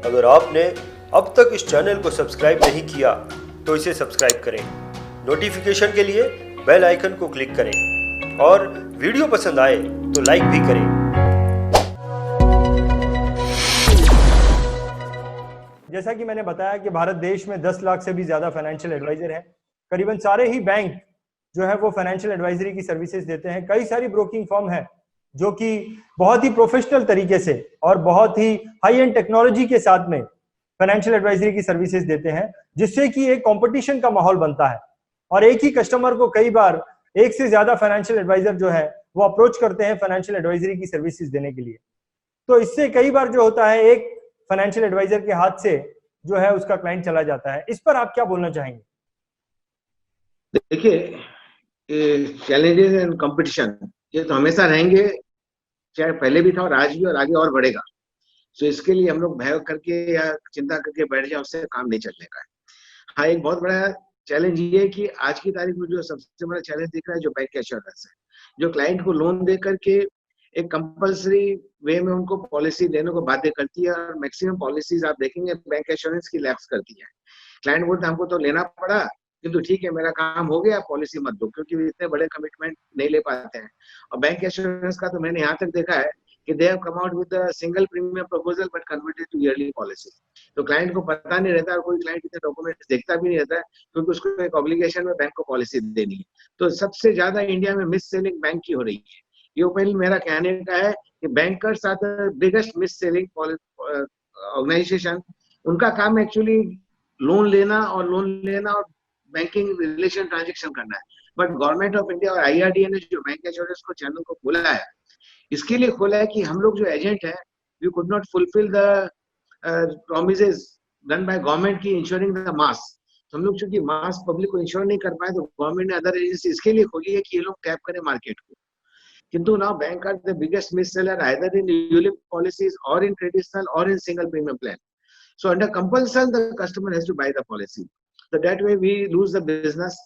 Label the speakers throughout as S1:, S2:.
S1: अगर आपने अब तक इस चैनल को सब्सक्राइब नहीं किया तो इसे सब्सक्राइब करें, नोटिफिकेशन के लिए बेल आइकन को क्लिक करें और वीडियो पसंद आए तो लाइक भी करें।
S2: जैसा कि मैंने बताया कि भारत देश में 10 लाख से भी ज्यादा फाइनेंशियल एडवाइजर हैं। करीबन सारे ही बैंक जो है वो फाइनेंशियल एडवाइजरी की सर्विसेज देते हैं। कई सारी ब्रोकिंग फर्म है जो कि बहुत ही प्रोफेशनल तरीके से और बहुत ही हाई एंड टेक्नोलॉजी के साथ में फाइनेंशियल एडवाइजरी की सर्विसेज देते हैं, जिससे कि एक कंपटीशन का माहौल बनता है और एक ही कस्टमर को कई बार एक से ज्यादा फाइनेंशियल एडवाइजर जो है वो अप्रोच करते हैं फाइनेंशियल एडवाइजरी की सर्विसेज देने के लिए। तो इससे कई बार जो होता है एक फाइनेंशियल एडवाइजर के हाथ से जो है उसका क्लाइंट चला जाता है। इस पर आप क्या बोलना चाहेंगे?
S3: देखिए, चैलेंजेस एंड कंपटीशन ये तो हमेशा रहेंगे, चाहे पहले भी था और आज भी और आगे और बढ़ेगा। तो इसके लिए हम लोग भय करके या चिंता करके बैठ जाए, उससे काम नहीं चलने का है। हाँ, एक बहुत बड़ा चैलेंज ये है कि आज की तारीख में जो सबसे बड़ा चैलेंज दिख रहा है जो बैंक एश्योरेंस है, जो क्लाइंट को लोन दे करके एक कंपल्सरी वे में उनको पॉलिसी देने को बाध्य करती है और मैक्सिमम पॉलिसीज आप देखेंगे बैंक एश्योरेंस की लैप्स करती है। क्लाइंट बोलते हमको तो लेना पड़ा, किंतु ठीक है मेरा काम हो गया, पॉलिसी मत दो, क्योंकि इतने बड़े कमिटमेंट नहीं ले पाते हैं। और बैंक एश्योरेंस का तो मैंने यहाँ तक देखा है कि they have come out with a single premium proposal but converted to yearly policy. तो क्लाइंट को पता नहीं रहता और कोई क्लाइंट इतने डॉक्यूमेंट्स देखता भी नहीं रहता है, क्योंकि उसको एक ऑब्लिगेशन में बैंक को पॉलिसी देनी है। तो सबसे ज्यादा इंडिया में मिस सेलिंग बैंक की हो रही है। ये ओपनली मेरा कहने का है कि bankers are the biggest mis selling organisation. उनका काम एक्चुअली लोन लेना और बैंकिंग रिलेशन ट्रांजेक्शन करना है। बट गवर्नमेंट ऑफ इंडिया और आईआरडीए ने जो बैंक एश्योरेंस को चैनल को खोला है, इसके लिए खोला है कि हम लोग जो एजेंट है, we could not fulfil the promises done by government की इंश्योरिंग द मास। हम लोग चूंकि मास पब्लिक को इंश्योर नहीं कर पाए, तो गवर्नमेंट ने अदर एजेंसी इसके लिए खोली है कि ये लोग टैप करें मार्केट को। किंतु now bank are the biggest mis seller either in ULIP policies और इन ट्रेडिशनल और in single premium plan. So under compulsion, the customer has to buy the policy. So that way we lose the business.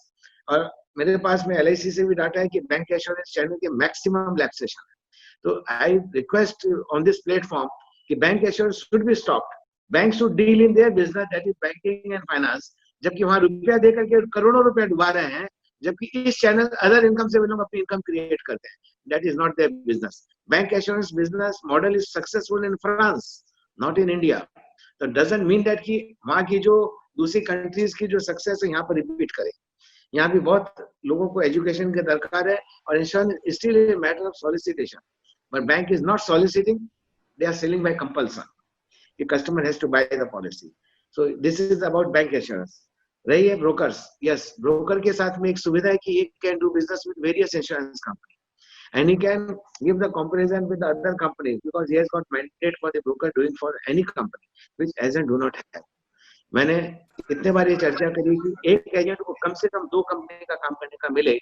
S3: और मेरे पास में LIC से भी data है कि bank assurance channel के मैक्सिमम लैप्सेशन है। तो I request on this platform कि bank assurance should be stopped. Bank should deal in their business, that is banking and finance. जबकि वहां रुपया दे करके करोड़ों रुपया डुबा रहे हैं, जबकि इस चैनल अदर इनकम से वो लोग अपनी इनकम क्रिएट करते हैं। That is not their business. Bank assurance business model is successful in France, not in India. तो डजंट मीन दैट कि वहां की जो दूसरी कंट्रीज की जो सक्सेस है यहाँ पर रिपीट करें। यहाँ भी बहुत लोगों को एजुकेशन की दरकार है और insurance still a matter of solicitation, but bank is not soliciting, they are selling by compulsion. The customer has to buy the policy. So this is about bank assurance. रही है ब्रोकर्स, यस, ब्रोकर के साथ में एक सुविधा है कि he can do business with various insurance company and he can give the comparison with the other companies because he has got mandate for the broker doing for any company which agent do not have. मैंने इतने बार ये चर्चा करी कि एक agent को कम से कम 2 company का काम करने का मिले,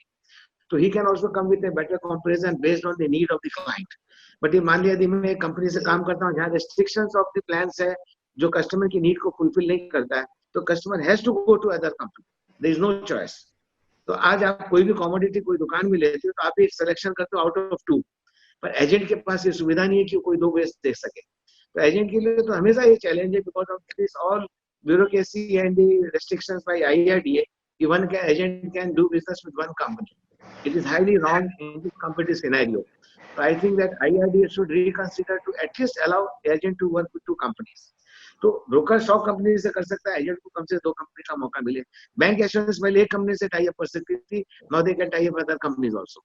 S3: तो he can also come with a better comparison based on the need of the client. But ये मान लिया यदि मैं एक कंपनी से काम करता हूँ जहाँ रेस्ट्रिक्शंस ऑफ द प्लान्स है जो कस्टमर की नीड को फुलफिल नहीं करता है, तो customer has to go to other company, there is no choice. तो आज आप कोई भी कमोडिटी कोई दुकान में लेते हो तो आप एक सिलेक्शन करते हो आउट ऑफ 2, पर एजेंट के पास ये सुविधा नहीं है कि कोई 2 बेस दे सके। तो एजेंट के लिए तो हमेशा ये चैलेंज है because of this all bureaucracy and the restrictions by IRDA कि one can agent can do business with one company. It is highly wrong in this competitive scenario. So I think that IRDA should reconsider to at least allow agent to work with 2 companies. तो broker 100 company से कर सकता है, agent को कम से 2 company का मौका मिले। बैंक एश्योरेंस पहले एक कंपनी से टाई अप कर सकती थी, now they can tie up other companies also.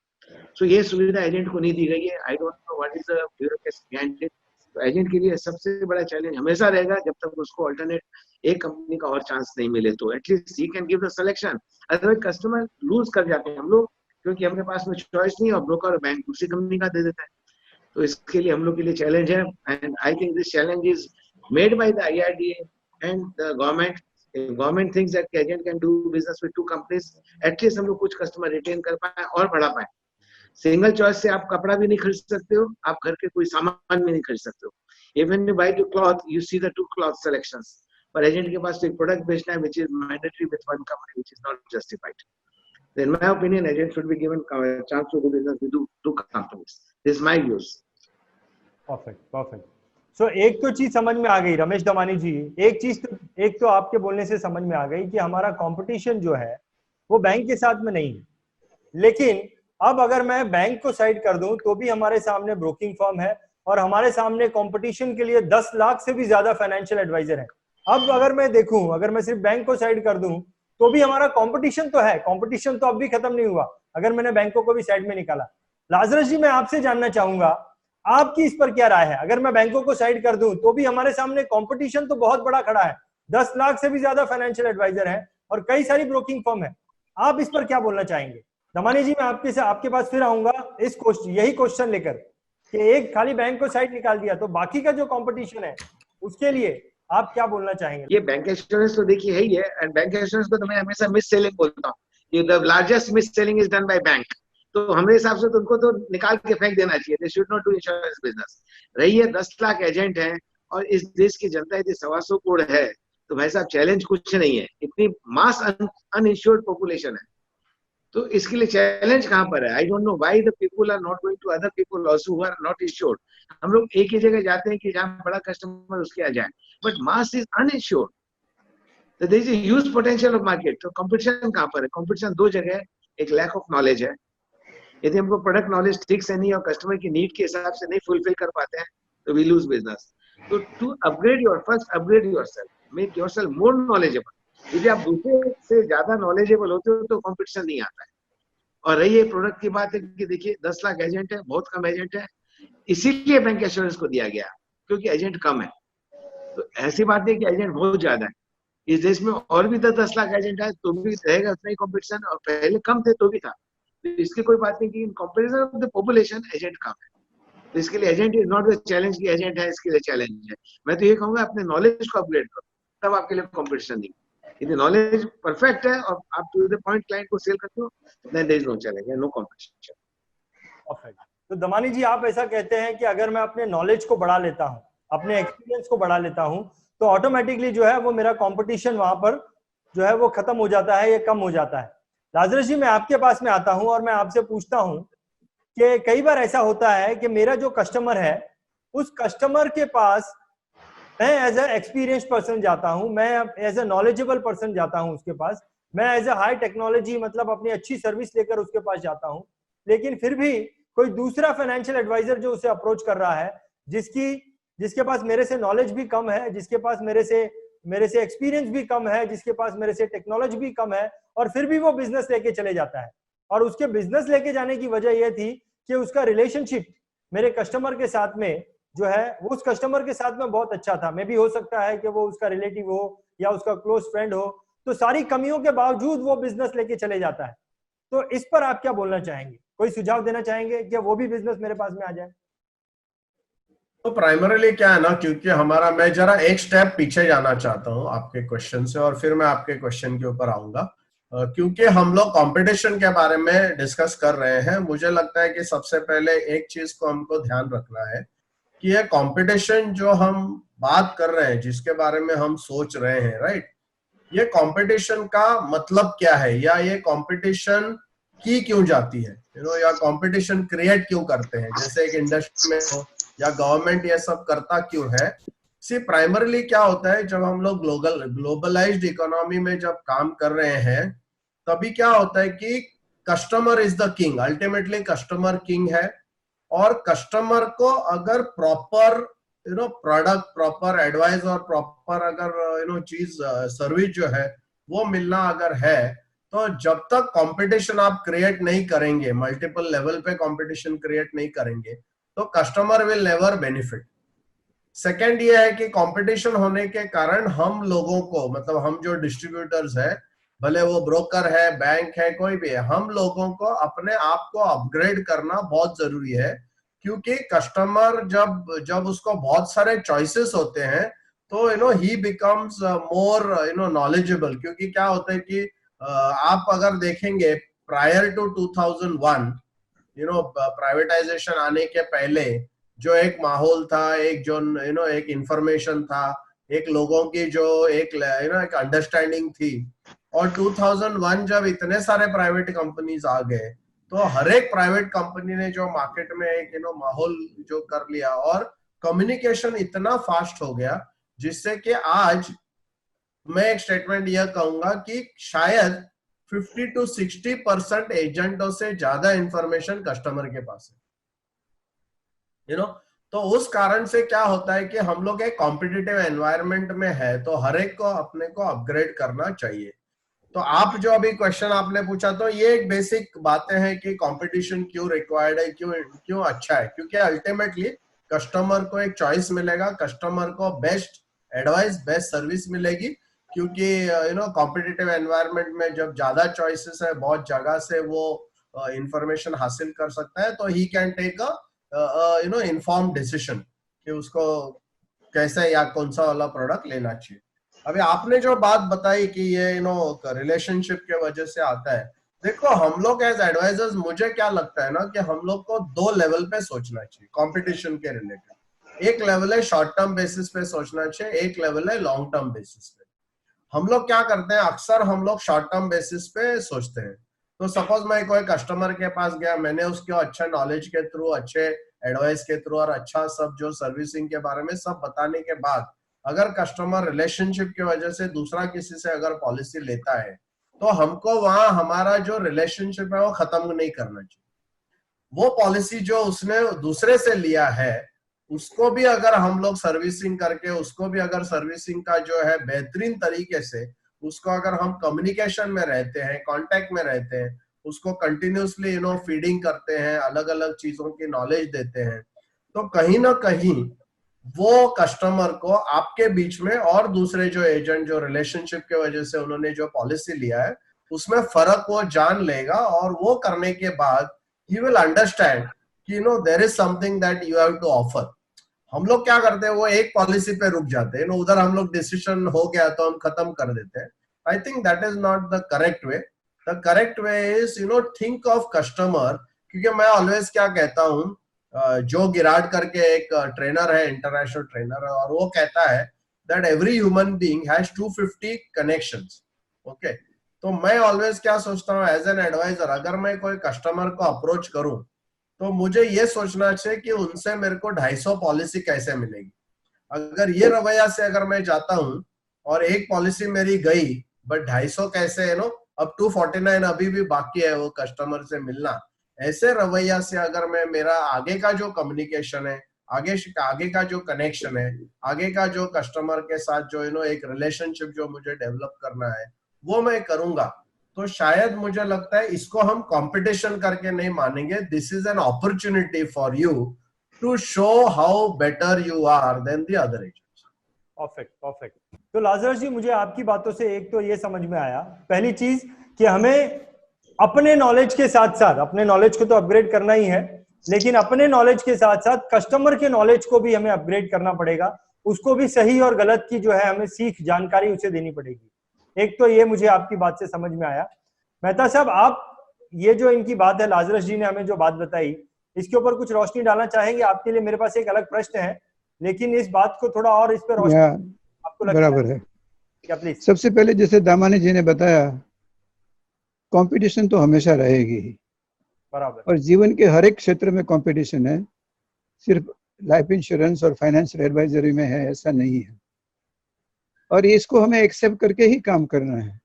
S3: So ये सुविधा एजेंट को नहीं दी गई है। I don't know what is the bureaucracy behind it. तो एजेंट के लिए सबसे बड़ा चैलेंज हमेशा रहेगा जब तक उसको अल्टरनेट एक कंपनी का और चांस नहीं मिले, तो at least he can give the selection. Otherwise customer lose कर जाते हैं हम लोग, क्योंकि हमने पास में चॉइस नहीं है और ब्रोकर और बैंक दूसरी कंपनी का दे देता है। तो इसके लिए हम लोग के लिए चैलेंज है and I think this challenge is made by the IRDA and the government. Government thinks that agent can do business with 2 companies, at least हम लोग कुछ कस्टमर रिटेन कर पाए और बढ़ा पाए। सिंगल चॉइस से आप कपड़ा भी नहीं खरीद सकते हो, आप घर के कोई सामान भी नहीं खरीद सकते हो। Even you by the cloth, you see the 2 cloth selections, पर एजेंट के पास एक प्रोडक्ट बेचना है which is mandatory with one company which is not justified. In my opinion, agents should be given a chance to do business with 2 companies. This is my views.
S2: Perfect. एक तो चीज समझ में आ गई रमेश दमानी जी, एक तो आपके बोलने से समझ में आ गई कि हमारा कंपटीशन जो है वो बैंक के साथ में नहीं है। लेकिन अब अगर मैं बैंक को साइड कर दूं तो भी हमारे सामने ब्रोकिंग फर्म है और हमारे सामने कंपटीशन के लिए 10 लाख से भी ज्यादा फाइनेंशियल एडवाइजर है। अब अगर मैं देखूं, अगर मैं सिर्फ बैंक को साइड कर दूं तो भी हमारा कंपटीशन तो है, कंपटीशन तो अब भी खत्म नहीं हुआ अगर मैंने बैंकों को भी साइड में निकाला। लाजरस जी, मैं आपसे जानना चाहूंगा आपकी इस पर क्या राय है? अगर मैं बैंकों को साइड कर दूं तो भी हमारे सामने कंपटीशन तो बहुत बड़ा खड़ा है, 10 लाख से भी ज्यादा फाइनेंशियल एडवाइजर है और कई सारी ब्रोकिंग फर्म है। आप इस पर क्या बोलना चाहेंगे? दमानी जी, मैं आपके पास फिर आऊंगा यही क्वेश्चन लेकर कि एक खाली बैंक को साइड निकाल दिया तो बाकी का जो कंपटीशन है उसके लिए आप क्या बोलना चाहेंगे?
S3: ये बैंक एश्योरेंस तो देखिए है ही है, एंड बैंक एश्योरेंस को तो मैं हमेशा मिस सेलिंग बोलता हूँ कि the largest miss selling is done by bank. तो हमारे हिसाब से तो उनको तो निकाल के फेंक देना चाहिए, they should not do insurance business. रही है 10 लाख एजेंट हैं और इस देश की जनता यदि 125 करोड़ है तो भाई साहब चैलेंज कुछ नहीं है, इतनी मास अनइंश्योर्ड पॉपुलेशन है। तो इसके लिए चैलेंज कहां पर है? I don't know why the people are not going to other people also who are not insured. हम लोग एक ही जगह जाते हैं कि जहां बड़ा कस्टमर उसके आ जाए, बट मास इज अनइंश्योर्ड। तो there is a huge potential of market. तो कंपटीशन कहां पर है? कंपटीशन दो जगह है, एक लैक ऑफ नॉलेज है। यदि हमको प्रोडक्ट नॉलेज ठीक से नहीं और कस्टमर की नीड के हिसाब से नहीं फुलफिल कर पाते हैं तो वी लूज बिजनेस। तो to upgrade yourself, make yourself more knowledgeable. यदि आप दूसरे से ज्यादा नॉलेजेबल होते हो तो कंपटीशन नहीं आता है। और रही है प्रोडक्ट की बात है कि देखिए 10 लाख एजेंट है, बहुत कम एजेंट है, इसीलिए बैंक एश्योरेंस को दिया गया क्योंकि एजेंट कम है। तो ऐसी बात है कि एजेंट बहुत ज्यादा है इस देश में, और भी 10 लाख एजेंट है तो भी रहेगा उतना ही कॉम्पिटिशन, और पहले कम थे तो भी था। तो इसकी कोई बात नहीं कि in comparison of the population agent कम है। तो इसके लिए agent is not the challenge की एजेंट है इसके लिए चैलेंज है। मैं तो ये कहूंगा अपने नॉलेज को अपग्रेड करो, तब आपके लिए कॉम्पिटिशन नहीं। यदि नॉलेज परफेक्ट है और आप टू द पॉइंट क्लाइंट को सेल करते हो, then there is no challenge, no competition.
S2: Perfect. तो दमानी जी, आप ऐसा कहते हैं कि अगर मैं अपने नॉलेज को बढ़ा लेता हूं, अपने एक्सपीरियंस को बढ़ा लेता हूं, तो ऑटोमेटिकली जो है वो मेरा कंपटीशन वहां पर जो है वो खत्म हो जाता है या कम हो जाता है। लाजरस जी, मैं आपके पास में आता हूं और मैं आपसे पूछता हूं कि कई बार ऐसा होता है कि मेरा जो कस्टमर है उस कस्टमर के पास मैं एज ए एक्सपीरियंस पर्सन जाता हूं, मैं एज ए नॉलेजेबल पर्सन जाता हूं उसके पास, मैं एज ए हाई टेक्नोलॉजी मतलब अपनी अच्छी सर्विस लेकर उसके पास जाता हूं, लेकिन फिर भी कोई दूसरा फाइनेंशियल एडवाइजर जो उसे अप्रोच कर रहा है, जिसके पास मेरे से नॉलेज भी कम है, जिसके पास मेरे से एक्सपीरियंस भी कम है, जिसके पास मेरे से टेक्नोलॉजी भी कम है, और फिर भी वो बिजनेस लेके चले जाता है। और उसके बिजनेस लेके जाने की वजह यह थी कि उसका रिलेशनशिप मेरे कस्टमर के साथ में जो है वो उस कस्टमर के साथ में बहुत अच्छा था। मे भी हो सकता है कि वो उसका रिलेटिव हो या उसका क्लोज फ्रेंड हो, तो सारी कमियों के बावजूद वो बिजनेस लेके चले जाता है। तो इस पर आप क्या बोलना चाहेंगे? कोई सुझाव देना चाहेंगे कि वो भी बिजनेस मेरे पास में आ जाए?
S4: तो प्राइमरीली क्या है ना, क्योंकि मैं जरा एक स्टेप पीछे जाना चाहता हूँ आपके क्वेश्चन से और फिर मैं आपके क्वेश्चन के ऊपर आऊंगा। क्योंकि हम लोग कंपटीशन के बारे में डिस्कस कर रहे हैं, मुझे लगता है कि सबसे पहले एक चीज को हमको ध्यान रखना है कि ये कंपटीशन जो हम बात कर रहे हैं, जिसके बारे में हम सोच रहे हैं, राइट, ये कंपटीशन का मतलब क्या है, या ये कंपटीशन की क्यों जाती है, या कंपटीशन क्रिएट क्यों करते हैं, जैसे एक इंडस्ट्री में हो या गवर्नमेंट ये सब करता क्यों है। प्राइमरीली क्या होता है, जब हम लोग ग्लोबलाइज्ड इकोनॉमी में जब काम कर रहे हैं, तभी क्या होता है कि customer is the king, ultimately customer king है। और कस्टमर को अगर प्रॉपर प्रोडक्ट, प्रॉपर एडवाइस और प्रॉपर अगर चीज सर्विस जो है वो मिलना अगर है, तो जब तक कंपटीशन आप क्रिएट नहीं करेंगे, मल्टीपल लेवल पे कंपटीशन क्रिएट नहीं करेंगे, तो customer will never benefit. Second ये है कि कंपटीशन होने के कारण हम लोगों को, मतलब हम जो डिस्ट्रीब्यूटर्स है, भले वो ब्रोकर है, बैंक है, कोई भी है, हम लोगों को अपने आप को अपग्रेड करना बहुत जरूरी है। क्योंकि कस्टमर जब उसको बहुत सारे चॉइसेस होते हैं तो ही बिकम्स मोर नॉलेजेबल। क्योंकि क्या होता है कि आप अगर देखेंगे प्रायर टू 2001, प्राइवेटाइजेशन आने के पहले जो एक माहौल था, एक जो एक इंफॉर्मेशन था, एक लोगों की जो एक एक अंडरस्टैंडिंग थी, और 2001 जब इतने सारे प्राइवेट कंपनीज आ गए, तो हर एक प्राइवेट कंपनी ने जो मार्केट में एक माहौल जो कर लिया, और कम्युनिकेशन इतना फास्ट हो गया जिससे कि आज मैं एक स्टेटमेंट यह कहूंगा कि शायद 50 to 60% एजेंटों से ज्यादा इंफॉर्मेशन कस्टमर के पास है, तो उस कारण से क्या होता है कि हम लोग एक कॉम्पिटिटिव एनवायरनमेंट में है, तो हर एक को अपने को अपग्रेड करना चाहिए। तो आप जो अभी क्वेश्चन आपने पूछा, तो ये एक बेसिक बातें हैं कि कंपटीशन क्यों रिक्वायर्ड है, क्यों अच्छा है, क्योंकि अल्टीमेटली कस्टमर को एक चॉइस मिलेगा, कस्टमर को बेस्ट एडवाइस, बेस्ट सर्विस मिलेगी, क्योंकि कॉम्पिटिटिव एनवायरनमेंट में जब ज्यादा चॉइसेस है, बहुत जगह से वो इंफॉर्मेशन हासिल कर सकता है, तो he can take a inform decision कि उसको कैसे या कौन सा वाला प्रोडक्ट लेना चाहिए। अभी आपने जो बात बताई कि ये रिलेशनशिप के वजह से आता है, देखो हम लोग एज एडवाइजर्स, मुझे क्या लगता है ना कि हम लोग को 2 लेवल पे सोचना चाहिए कंपटीशन के रिलेटेड। एक लेवल है शॉर्ट टर्म बेसिस पे सोचना चाहिए, एक लेवल है लॉन्ग टर्म बेसिस पे। हम लोग क्या करते हैं, अक्सर हम लोग शॉर्ट टर्म बेसिस पे सोचते हैं। तो सपोज मैं कोई कस्टमर के पास गया, मैंने उसको अच्छा नॉलेज के थ्रू, अच्छे एडवाइस के थ्रू और अच्छा सब जो सर्विसिंग के बारे में सब बताने के बाद अगर कस्टमर रिलेशनशिप की वजह से दूसरा किसी से अगर पॉलिसी लेता है, तो हमको वहां हमारा जो रिलेशनशिप है वो खत्म नहीं करना चाहिए। वो पॉलिसी जो उसने दूसरे से लिया है उसको भी अगर हम लोग सर्विसिंग करके, उसको भी अगर सर्विसिंग का जो है बेहतरीन तरीके से उसको अगर हम कम्युनिकेशन में रहते हैं, कांटेक्ट में रहते हैं, उसको कंटिन्यूसली फीडिंग करते हैं, अलग अलग चीजों की नॉलेज देते हैं, तो कहीं ना कहीं वो कस्टमर को आपके बीच में और दूसरे जो एजेंट जो रिलेशनशिप के वजह से उन्होंने जो पॉलिसी लिया है उसमें फर्क वो जान लेगा, और वो करने के बाद ही विल अंडरस्टैंड कि there is something that you have to offer. हम लोग क्या करते हैं, वो एक पॉलिसी पे रुक जाते हैं, उधर हम लोग डिसीजन हो गया तो हम खत्म कर देते हैं। I think that is not the correct way. The correct way is think of customer. क्योंकि मैं ऑलवेज क्या कहता हूँ, जो गिराड करके एक ट्रेनर है, इंटरनेशनल ट्रेनर है, और वो कहता है that every human being has 250 connections. Okay, तो मैं ऑलवेज क्या सोचता हूँ एज एन एडवाइजर, अगर मैं कोई कस्टमर को अप्रोच करूं तो मुझे ये सोचना चाहिए कि उनसे मेरे को 250 पॉलिसी कैसे मिलेगी। अगर ये रवैया से अगर मैं जाता हूं और एक पॉलिसी मेरी गई बट 250 कैसे अब 249 अभी भी बाकी है वो कस्टमर से मिलना, ऐसे रवैया से अगर मैं मेरा आगे का जो कम्युनिकेशन है, आगे का जो कनेक्शन है, आगे का जो कस्टमर के साथ जो एक रिलेशनशिप जो मुझे डेवलप करना है वो मैं करूंगा, तो शायद मुझे लगता है इसको हम कंपटीशन करके नहीं मानेंगे। This is an opportunity for you to show how better you are then the other agents.
S2: Perfect perfect. तो लाजरस जी, मुझे आपकी बातों से एक तो ये समझ में आया, पहली चीज कि हमें अपने नॉलेज के साथ साथ, अपने नॉलेज को तो अपग्रेड करना ही है, लेकिन अपने नॉलेज के साथ साथ कस्टमर के नॉलेज को भी हमें अपग्रेड करना पड़ेगा, उसको भी सही और गलत की जो है हमें सीख जानकारी उसे देनी पड़ेगी। एक तो ये मुझे आपकी बात से समझ में आया। मेहता साहब, आप ये जो इनकी बात है, लाजरस जी ने हमें जो बात बताई, इसके ऊपर कुछ रोशनी डालना चाहेंगे? आपके लिए मेरे पास एक अलग प्रश्न है, लेकिन इस बात को थोड़ा और इस पर रोशनी आपको लगता
S5: बराबर है
S2: क्या? प्लीज।
S5: सबसे पहले जैसे दामानी जी ने बताया, कंपटीशन तो हमेशा रहेगी ही,
S2: बराबर,
S5: और जीवन के हर एक क्षेत्र में कंपटीशन है, सिर्फ लाइफ इंश्योरेंस और फाइनेंशियल एडवाइजरी में है ऐसा नहीं है। और इसको हमें एक्सेप्ट करके ही काम करना है,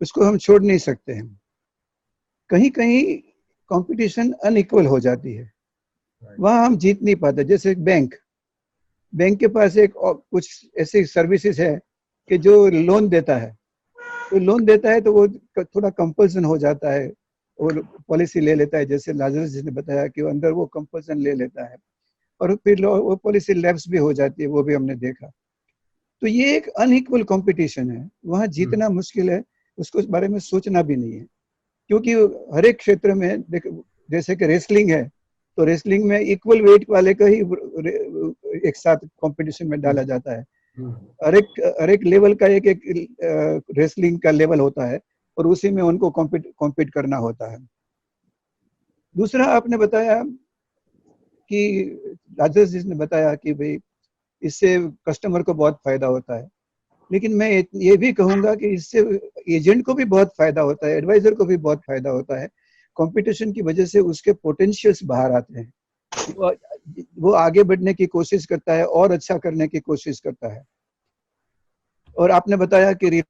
S5: उसको हम छोड़ नहीं सकते हैं। कहीं कहीं कंपटीशन अनइक्वल हो जाती है, वहां हम जीत नहीं पाते। जैसे बैंक के पास एक कुछ ऐसी सर्विसेज है कि जो लोन देता है, तो वो थोड़ा कंपल्सन हो जाता है और पॉलिसी ले लेता है। जैसे लाजरस जी ने बताया कि वो अंदर वो कंपल्सन ले लेता है और फिर वो पॉलिसी लैप्स भी हो जाती है, वो भी हमने देखा। तो ये एक अनइक्वल कंपटीशन है, वहां जीतना मुश्किल है, उसको बारे में सोचना भी नहीं है। क्योंकि हर एक क्षेत्र में जैसे कि रेसलिंग है, तो रेसलिंग में इक्वल वेट वाले का ही एक साथ कंपटीशन में डाला जाता है। हर एक लेवल का एक रेसलिंग का लेवल होता है और उसी में उनको कॉम्पीट करना होता है। दूसरा आपने बताया कि राजेश जी ने बताया कि भाई इससे कस्टमर को बहुत फायदा होता है, लेकिन मैं ये भी कहूंगा कि इससे एजेंट को भी बहुत फायदा होता है, एडवाइजर को भी बहुत फायदा होता है। कंपटीशन की वजह से उसके पोटेंशियल्स बाहर आते हैं, वो वो आगे बढ़ने की कोशिश करता है और अच्छा करने की कोशिश करता है। और आपने बताया कि एक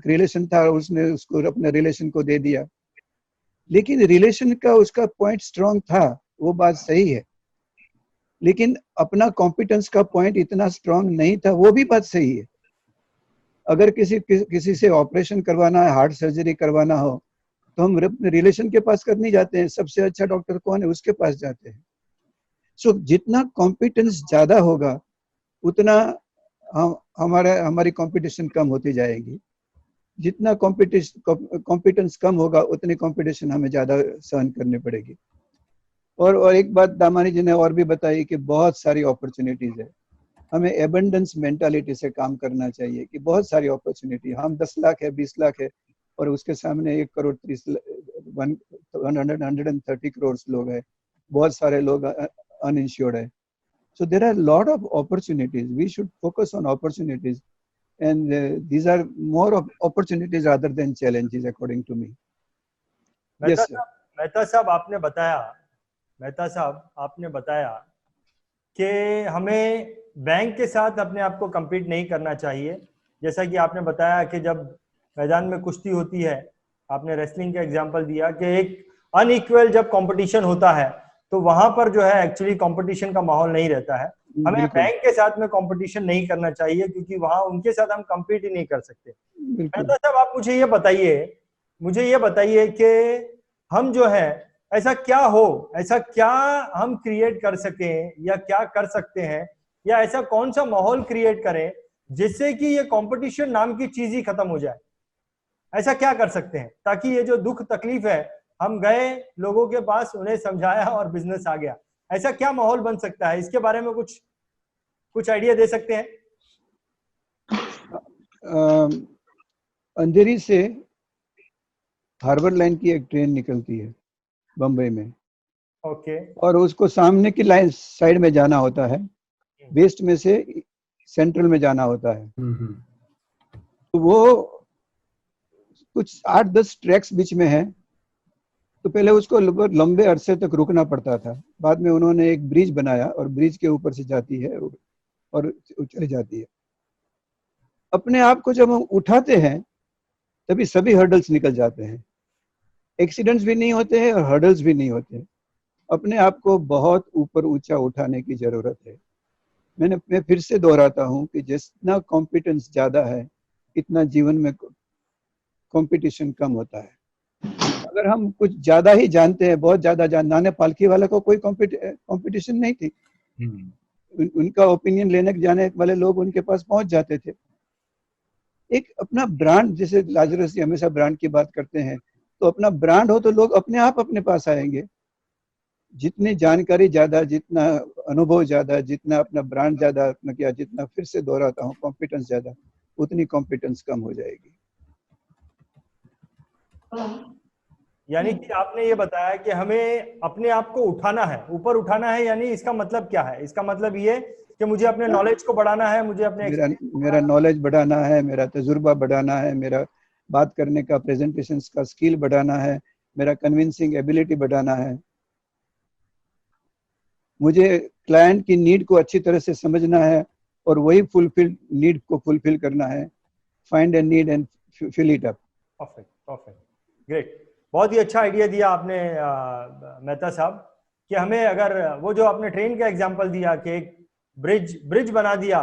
S5: रिलेशन था, उसने उसको अपने रिलेशन को दे दिया, लेकिन रिलेशन का उसका पॉइंट स्ट्रांग था, वो बात सही है, लेकिन अपना कॉम्पिटेंस का पॉइंट इतना स्ट्रांग नहीं था, वो भी बात सही है। अगर किसी से ऑपरेशन करवाना है, हार्ट सर्जरी करवाना हो, तो हम अपने रिलेशन के पास करने जाते हैं, सबसे अच्छा डॉक्टर कौन है उसके पास जाते हैं। सो जितना कॉम्पिटेंस ज्यादा होगा उतना हमारी कंपटीशन कम होती जाएगी। जितना कॉम्पिटेंस कम होगा उतनी कंपटीशन हमें ज्यादा सहन करनी पड़ेगी। और एक बात दामानी जी ने और भी बताई कि बहुत सारी अपॉर्चुनिटीज है, हमें एबंडेंस मेंटालिटी से काम करना चाहिए कि बहुत सारी अपॉर्चुनिटी, हम 10 लाख है, 20 लाख है, और उसके सामने 130 करोड़ लोग है, बहुत सारे लोग अनइंश्योर्ड है। So there are a lot of opportunities. We should focus on opportunities, and these are more of opportunities rather than challenges, according to me. Yes, sir.
S2: Mehta साहब आपने बताया कि हमें बैंक के साथ अपने आप को compete नहीं करना चाहिए। जैसा कि आपने बताया कि जब मैदान में कुश्ती होती है, आपने रेसलिंग का एग्जांपल दिया कि एक अनइक्वल जब कंपटीशन होता है तो वहां पर जो है एक्चुअली कंपटीशन का माहौल नहीं रहता है। हमें बैंक के साथ में कंपटीशन नहीं करना चाहिए, क्योंकि वहां उनके साथ हम compete ही नहीं कर सकते। मेहता साहब, आप मुझे ये बताइए कि हम जो है ऐसा क्या हम क्रिएट कर सकें या क्या कर सकते हैं, या ऐसा कौन सा माहौल क्रिएट करें जिससे कि ये कंपटीशन नाम की चीज ही खत्म हो जाए। ऐसा क्या कर सकते हैं ताकि ये जो दुख तकलीफ है, हम गए लोगों के पास, उन्हें समझाया और बिजनेस आ गया, ऐसा क्या माहौल बन सकता है? इसके बारे में कुछ आइडिया दे सकते हैं?
S5: अंधेरी से हार्बर लाइन की एक ट्रेन निकलती है बम्बई में,
S2: ओके,
S5: और उसको सामने की लाइन साइड में जाना होता है, वेस्ट में से सेंट्रल में जाना होता है। तो वो कुछ 8-10 ट्रैक्स बीच में है, तो पहले उसको लंबे अरसे तक रुकना पड़ता था। बाद में उन्होंने एक ब्रिज बनाया और ब्रिज के ऊपर से जाती है और चली जाती है। अपने आप को जब हम उठाते हैं तभी सभी हर्डल्स निकल जाते हैं, एक्सीडेंट्स भी नहीं होते हैं और हर्डल्स भी नहीं होते हैं। अपने आप को बहुत ऊपर ऊंचा उठाने की जरूरत है। मैं फिर से दोहराता हूं कि जितना कॉम्पिटेंस ज्यादा है इतना जीवन में कंपटीशन कम होता है। अगर हम कुछ ज्यादा ही जानते हैं, बहुत ज्यादा नाने पालकी वाला को कोई कंपटीशन नहीं थी, उनका ओपिनियन लेने जाने वाले लोग उनके पास पहुंच जाते थे। एक अपना ब्रांड, जैसे लाजरस जी हमेशा ब्रांड की बात करते हैं, तो अपना ब्रांड हो तो लोग अपने आप अपने पास आएंगे। जितनी जानकारी ज्यादा, जितना अनुभव ज्यादा, जितना अपना ब्रांड ज्यादा अपना किया, जितना फिर से दोहराता हूँ कॉम्पिटेंस ज्यादा, उतनी कॉम्पिटेंस कम हो जाएगी।
S2: यानी कि आपने ये बताया कि हमें अपने आप को उठाना है, ऊपर उठाना है। यानी इसका मतलब क्या है? इसका मतलब ये कि मुझे अपने नॉलेज को बढ़ाना है, मुझे अपने
S5: मेरा नॉलेज बढ़ाना है, मेरा तजुर्बा बढ़ाना है, मेरा बात करने का, प्रेजेंटेशन का स्किल बढ़ाना है, मेरा कन्विंसिंग एबिलिटी बढ़ाना है, मुझे क्लाइंट की नीड को अच्छी तरह से समझना है और वही नीड को फुलफिल करना है। Find a need and fill it up.
S2: Perfect, great. बहुत ही अच्छा आइडिया दिया आपने मेहता साहब कि हमें, अगर वो जो आपने ट्रेन का एग्जांपल दिया कि एक ब्रिज बना दिया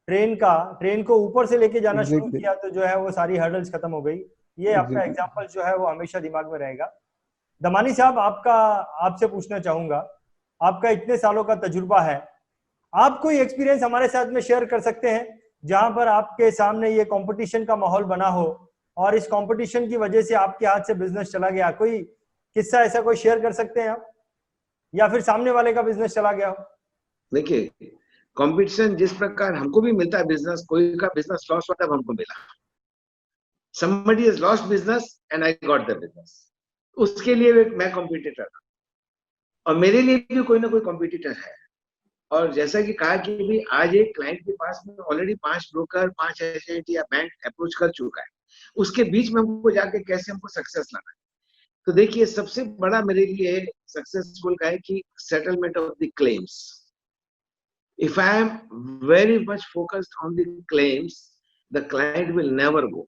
S2: ट्रेन को ऊपर से लेके जाना शुरू किया, तो जो है वो सारी हर्डल्स खत्म हो गई। ये आपका एग्जांपल जो है वो हमेशा दिमाग में रहेगा। दमानी साहब, आपसे पूछना चाहूंगा, आपका इतने सालों का तजुर्बा है, आप कोई एक्सपीरियंस हमारे साथ में शेयर कर सकते हैं जहां पर आपके सामने ये कंपटीशन का माहौल बना हो और इस कंपटीशन की वजह से आपके हाथ से बिजनेस चला गया? कोई किस्सा ऐसा कोई शेयर कर सकते हैं आप, या फिर सामने वाले का बिजनेस चला गया हो?
S3: देखिए, कंपटीशन जिस प्रकार हमको भी मिलता है बिजनेस, कोई का बिजनेस लॉस होता है हमको मिला, somebody has lost business and I got the business, उसके लिए मैं कॉम्पिटिटर था और मेरे लिए भी कोई ना कोई कॉम्पिटिटर है। और जैसा कि कहा कि भी आज एक क्लाइंट के पास में ऑलरेडी 5 ब्रोकर, 5 एजेंट या बैंक अप्रोच कर चुका है, उसके बीच में हमको जाके कैसे हमको सक्सेस लाना है। तो देखिए सबसे बड़ा मेरे लिए सक्सेसफुल का है कि settlement of the claims. If I am very much focused on the claims, the client will never go.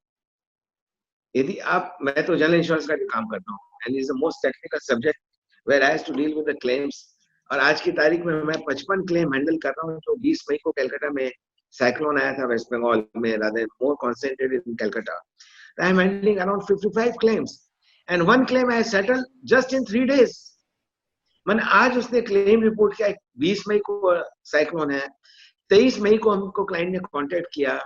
S3: यदि आप, मैं तो जनरल इंश्योरेंस का भी काम करता हूँ, and is the most technical subject where I have to deal with the claims. और आज की तारीख में मैं 55 क्लेम हैंडल कर रहा हूँ. जो 20 मई को कलकत्ता में साइक्लोन आया था वेस्ट बंगाल में, rather more concentrated in Calcutta. I am handling around 55 claims, and one claim I settled just in 3 days. मैंने आज उसने क्लेम रिपोर्ट किया. 20 मई को साइक्लोन है, 23 मई को हमको क्लाइंट ने कांटेक्ट किया,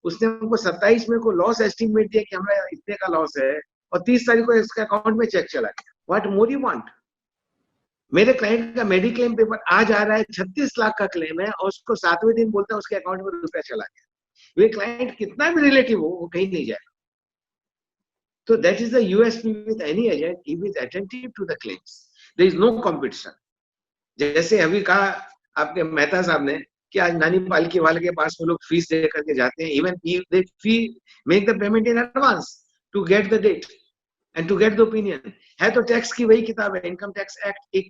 S3: उसने हमको 27 मई को लॉस एस्टिमेट दिया कि हमारा इतने का लॉस है, और 30 तारीख को इसके अकाउंट में चेक चला गया. What more you want? मेरे क्लाइंट का मेडिक्लेम पेपर आज आ रहा है, 36 लाख का क्लेम है, और उसको 7वें दिन बोलता है उसके अकाउंट में रुपया चला गया. वे क्लाइंट कितना भी रिलेटिव हो, वो कहीं नहीं जाएगा. तो that is the USP with any agent, he is attentive to the claims. There is no competition. जैसे अभी कहा आपके मेहता साहब ने कि आज नानी पालकी वाले के पास वो लोग फीस दे करके जाते हैं, even they fee make the payment in advance to get the date and to get the opinion. है तो टैक्स की वही किताब है, इनकम टैक्स एक्ट एक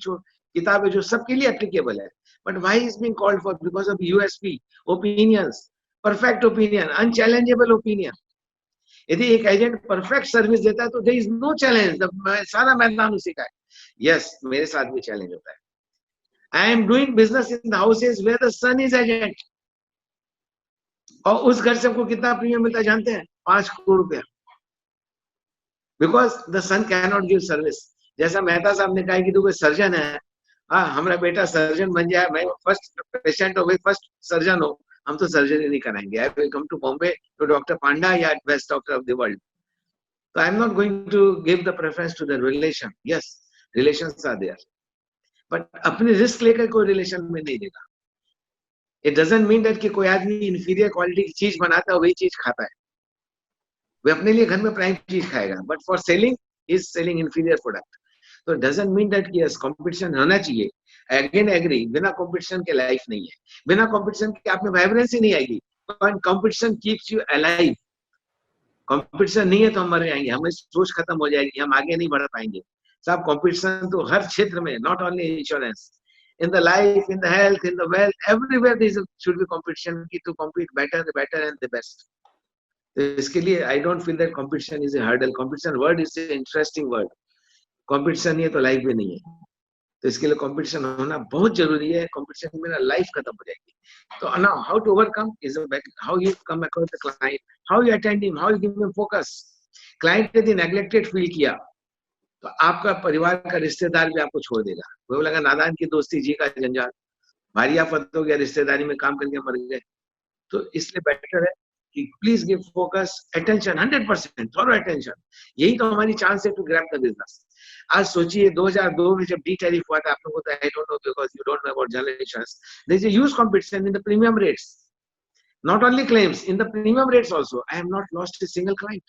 S3: किताब है जो सबके लिए एप्लीकेबल है. But why is being called for? Because of USP, opinions, perfect opinion, unchallengeable opinion. यदि एक एजेंट परफेक्ट सर्विस देता है तो देयर इज नो चैलेंज. सारा मैदान उसी का है. यस, मेरे साथ भी चैलेंज होता है. I am doing business in the houses where the son is agent. और उस घर से हमको कितना प्रीमियम मिलता है जानते हैं? 5 करोड़ रुपया. Because the son cannot give service. जैसा मेहता साहब ने कहा कि तू कोई सर्जन है, हाँ हमारा बेटा सर्जन बन जाए, मैं फर्स्ट पेशेंट हो, फर्स्ट सर्जन हो, हम तो सर्जरी नहीं कराएंगे. I will come to Bombay to Dr. Panda या best doctor of the world. So I am not going to give the preference to the relation. Yes, relations are there. But अपने risk लेकर कोई relation में नहीं देगा. It doesn't mean that कि कोई आदमी इंफीरियर क्वालिटी की चीज बनाता है वही चीज खाता है. वे अपने लिए घर में प्राइम चीज खाएगा, but for selling is selling inferior product. तो डजंट मीन दैट कि यस कंपटीशन होना चाहिए. अगेन एग्री, बिना कंपटीशन के लाइफ नहीं है. बिना कंपटीशन के आप में वाइब्रेंसी नहीं आएगी. Competition keeps you alive. Competition नहीं है तो हम मर जाएंगे, हमारी सोच खत्म हो जाएगी, हम आगे नहीं बढ़ पाएंगे. सब कंपटीशन तो हर क्षेत्र में, not only insurance, in the life, in the health, in the wealth, everywhere there should be competition की to compete better and the best. तो इसके लिए I don't feel that competition is a hurdle. Competition word is a interesting word. Competition नहीं है तो life भी नहीं है. तो इसके लिए कंपटीशन होना बहुत जरूरी है. कंपटीशन में लाइफ खत्म हो जाएगी. तो now how to overcome is how you come across the client, how you attend him, how you give him focus. Client यदि नेग्लेक्टेड फील किया तो आपका परिवार का रिश्तेदार भी आपको छोड़ देगा. वो लगा नादान की दोस्ती जी का जंजाल, भारी आफत हो गया, रिश्तेदारी में काम करके मर गए. तो इसलिए बेटर है कि please give focus, attention, 100% thorough attention. यही तो हमारी चांस है टू ग्रैब द बिजनेस. आज सोचिए 2002 में जब डी टैरिफ हुआ था, आप लोगों को I don't know because you don't know about general insurance, there is a huge competition in the premium rates. Not only claims, in the premium rates also. I have not lost a single client.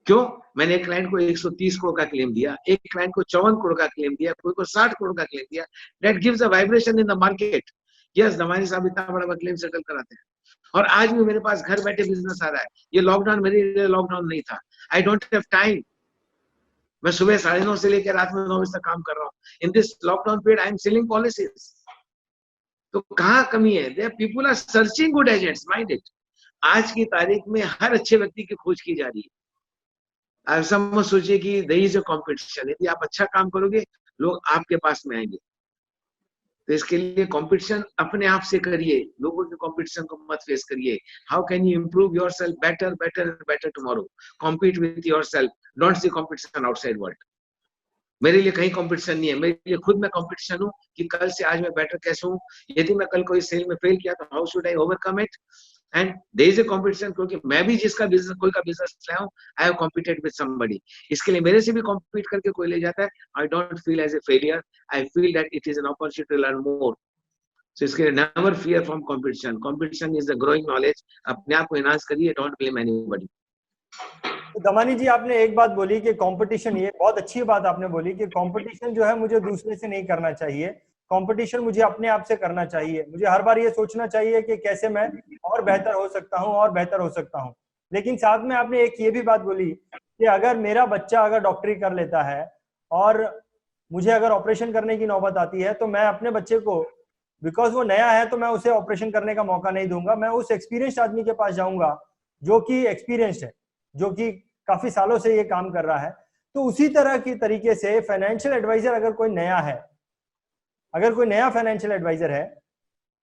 S3: क्यों? मैंने एक client को 130 करोड़ का claim दिया, एक client को 54 करोड़ का claim दिया, कोई को 60 करोड़ का क्लेम दिया. That gives a vibration in the market. Yes, Damani साहब इतना बड़ा क्लेम सेटल कराते हैं, और आज भी मेरे पास घर बैठे बिजनेस आ रहा है. ये लॉकडाउन मेरे लिए लॉकडाउन नहीं था. I don't have time. मैं सुबह 9:30 से लेकर रात में 9 बजे तक काम कर रहा हूँ. In this lockdown period I am selling policies. तो कहाँ कमी है? There people are searching good agents, mind it. आज की तारीख में हर अच्छे व्यक्ति की खोज की जा रही है. ऐसा मत सोचिए कि देयर इज अ कंपटीशन. यदि आप अच्छा काम करोगे, लोग आपके पास में आएंगे. तो इसके लिए कंपटीशन अपने आप से करिए, लोगों के कंपटीशन को मत फेस करिए. How can you improve yourself better better and better tomorrow? Compete with yourself, don't see competition outside world. मेरे लिए कहीं कंपटीशन नहीं है. मेरे लिए खुद में कंपटीशन हूँ कि कल से आज मैं बेटर कैसे हूँ. यदि मैं कल कोई सेल में फेल किया तो how should I overcome it. And there is a competition, क्योंकि मैं भी जिसका बिजनेस, कोई का बिजनेस लाया हूं, आई हैव कॉम्पीटेड विद समबडी. इसके लिए मेरे से भी कॉम्पीट करके कोई ले जाता है, I don't feel as a failure. I feel that it is an opportunity to learn more. So इसके लिए never fear from competition. Competition is the growing knowledge. अपने आप को एनहांस करिए, डोंट ब्लेम एनीबॉडी.
S2: तो दमानी जी, आपने एक बात बोली कि कंपटीशन, ये बहुत अच्छी बात आपने बोली कि कंपटीशन जो है मुझे दूसरे से नहीं करना चाहिए. कंपटीशन मुझे अपने आप से करना चाहिए. मुझे हर बार ये सोचना चाहिए कि कैसे मैं और बेहतर हो सकता हूँ और बेहतर हो सकता हूँ. लेकिन साथ में आपने एक ये भी बात बोली कि अगर मेरा बच्चा अगर डॉक्टरी कर लेता है और मुझे अगर ऑपरेशन करने की नौबत आती है, तो मैं अपने बच्चे को, बिकॉज वो नया है, तो मैं उसे ऑपरेशन करने का मौका नहीं दूंगा। मैं उस एक्सपीरियंस्ड आदमी के पास जाऊंगा जो कि एक्सपीरियंस्ड है, जो कि काफी सालों से ये काम कर रहा है। तो उसी तरह की तरीके से फाइनेंशियल एडवाइजर अगर कोई नया है, अगर कोई नया फाइनेंशियल एडवाइजर है,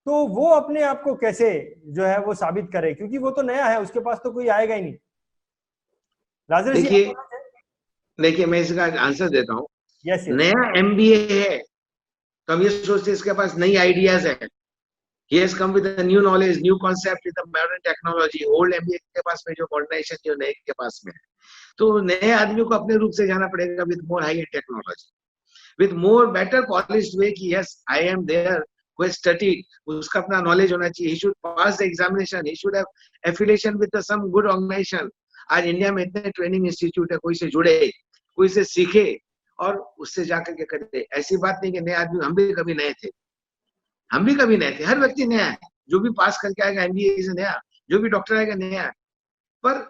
S2: तो वो अपने आप को कैसे जो है वो साबित करे, क्योंकि वो तो नया है, उसके पास तो कोई आएगा ही नहीं। राजेश जी,
S3: देखिए मैं इसका आंसर देता हूँ।
S2: यस,
S3: नया एमबीए है तो हम ये सोचते इसके पास नई आइडियाज है। He has come with a new knowledge, new concept with a modern technology. Old MBA के पास में जो modernization जो नए के पास में है, तो नए आदमी को अपने रूप से जाना पड़ेगा with more high-end technology, with more better polished way कि yes, I am there, who has studied, उसका अपना knowledge होना चाहिए. He should pass the examination. He should have affiliation with some good organization. आज इंडिया में इतने training institute है, कोई से जुड़े, कोई से सीखे और उससे जाकर के करे। ऐसी बात नहीं कि नए आदमी, हम भी कभी नए थे, हम भी कभी नए थे। हर व्यक्ति नया है, जो भी पास करके आएगा एमबीए से नया, जो भी डॉक्टर आएगा नया है। पर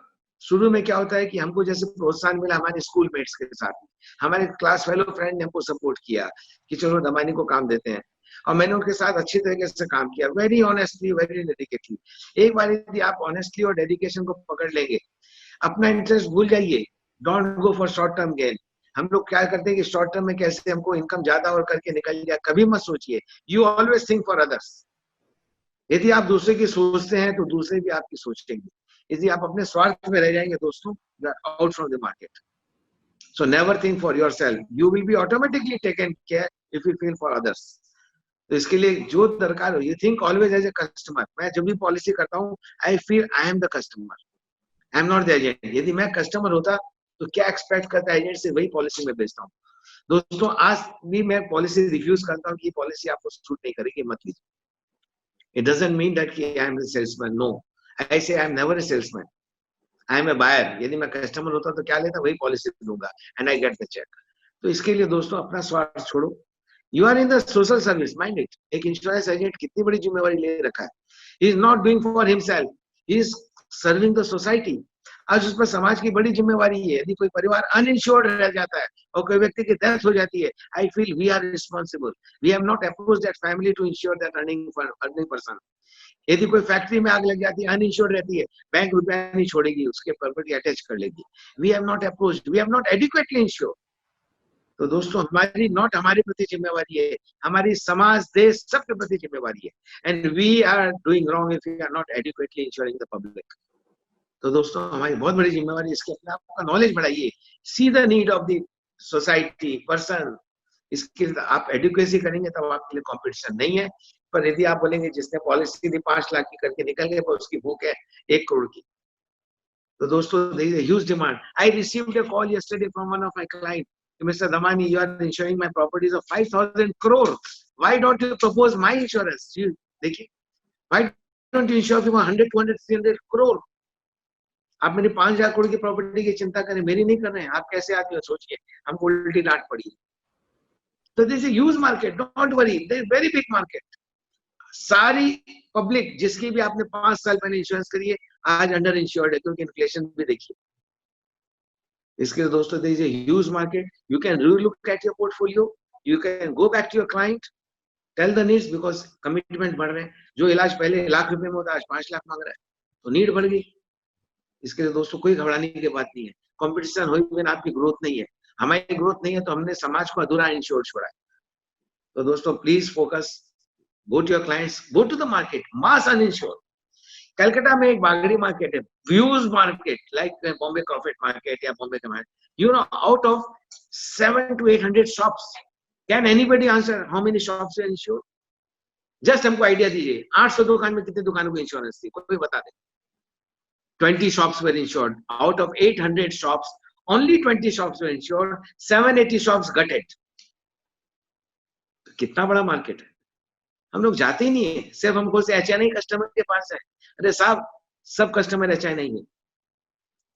S3: शुरू में क्या होता है कि हमको जैसे प्रोत्साहन मिला हमारे स्कूल मेट्स के साथ, हमारे क्लास फेलो फ्रेंड ने हमको सपोर्ट किया कि चलो दमानी को काम देते हैं, और मैंने उनके साथ अच्छी तरीके से काम किया, वेरी ऑनेस्टली, वेरी डेडिकेटली। एक बार यदि आप ऑनेस्टली और डेडिकेशन को पकड़ लेंगे, अपना इंटरेस्ट भूल जाइए, don't go for short term gain. हम लोग क्या करते हैं कि शॉर्ट टर्म में कैसे हमको इनकम ज्यादा और करके निकल जाए, कभी मत सोचिए। You always think for others. यदि आप दूसरे की सोचते हैं तो दूसरे भी आपकी सोचेंगे। यदि आप अपने स्वार्थ में रह जाएंगे दोस्तों, you are out from the market. So never think for yourself, you will be automatically taken care if you feel for others. तो इसके लिए जो दरकार हो, you think always as a customer. मैं जब भी पॉलिसी करता हूँ, I feel I am the customer, I am not the agent. यदि मैं कस्टमर होता तो क्या एक्सपेक्ट करता है एजेंट से, वही पॉलिसी में बेचता हूँ। दोस्तों आज भी मैं पॉलिसी रिफ्यूज करता हूँ कि पॉलिसी आपको सूट नहीं करेगी, मत लीजिए। इट डजंट मीन दैट कि I am a salesman, no, I say I am never a salesman, I am a buyer. यदि मैं कस्टमर होता तो क्या लेता, वही पॉलिसी दूंगा and I get the cheque. तो इसके लिए दोस्तों अपना स्वार्थ छोड़ो, you are in the social service, mind it. एक इंश्योरेंस एजेंट कितनी बड़ी जिम्मेवारी ले रखा है। He is not doing for himself, he is serving the society. आज उस पर समाज की बड़ी जिम्मेवारी है। यदि कोई परिवार अनइंश्योर्ड रह जाता है और कोई व्यक्ति की डेथ हो जाती है, I feel we are responsible. We have not approached that family to insure that earning person. यदि कोई फैक्ट्री में आग लग जाती है, अनइंश्योर्ड रहती है, बैंक रुपया नहीं छोड़ेगी, उसके प्रॉपर्टी अटैच कर लेगी। We have not approached, we have not adequately insured. तो दोस्तों हमारी नॉट हमारे प्रति जिम्मेवारी है, हमारी समाज, देश, सबके प्रति जिम्मेवारी है। And we are doing wrong if we are not adequately insuring the public. तो दोस्तों हमारी बहुत बड़ी जिम्मेवारी, इसके अपने आप का नॉलेज बढ़ाइए, see the need of the society person. इसके आप एडुकेसी करेंगे तब आपके लिए कंपटीशन नहीं है। पर यदि आप बोलेंगे जिसने पॉलिसी दी 5 लाख की करके निकल गए, पर उसकी भूख है 1 करोड़ की, तो दोस्तों there is a huge demand. I received a call yesterday from one of my clients. Mr. Damani, you are insuring my properties of 5,000 crore. Why don't you propose my insurance? देखिए, why don't you insure for 100, 200, 300 crore? आप मेरी 5,000 करोड़ की property की चिंता करें, मेरी नहीं कर रहे हैं। आप कैसे आदमी हो, सोचिए, हमको उल्टी डांट पड़ी। तो this is huge market, don't worry, this is very big market. सारी पब्लिक जिसकी भी आपने 5 साल पहले इंश्योरेंस करी है, आज अंडर इंश्योर्ड है, क्योंकि इन्फ्लेशन भी देखिए। इसके लिए दोस्तों there is a huge market. You can look at your portfolio, you can go back to your client, tell the needs, because commitment बढ़ रहे हैं। जो इलाज पहले लाख रुपए में होता है, आज 5 लाख मांग रहा है, तो नीड बढ़ गई। इसके लिए दोस्तों कोई घबराने की बात नहीं है। कंपटीशन हुई बिना आपकी ग्रोथ नहीं है, हमारी ग्रोथ नहीं है, तो हमने समाज को अधूरा इंश्योर छोड़ा है। तो दोस्तों please focus, go to your clients, go to the market, mass uninsured. Calcutta में एक बागड़ी मार्केट है, views market, like Bombay Crawford market या बॉम्बे का market, you know, out of 700 to 800 shops, can anybody answer how many shops are insured? Just हमको idea दीजिए, 800 दुकान में कितनी दुकानों को इंश्योरेंस थी, कोई बता दे। 20 shops were insured. Out of 800 shops, only 20 shops were insured, 780 shops gutted. कितना बड़ा मार्केट है। हम लोग जाते ही नहीं है, सिर्फ हमको से एचआई नहीं कस्टमर के पास है। अरे साहब, सब कस्टमर एचआई नहीं है।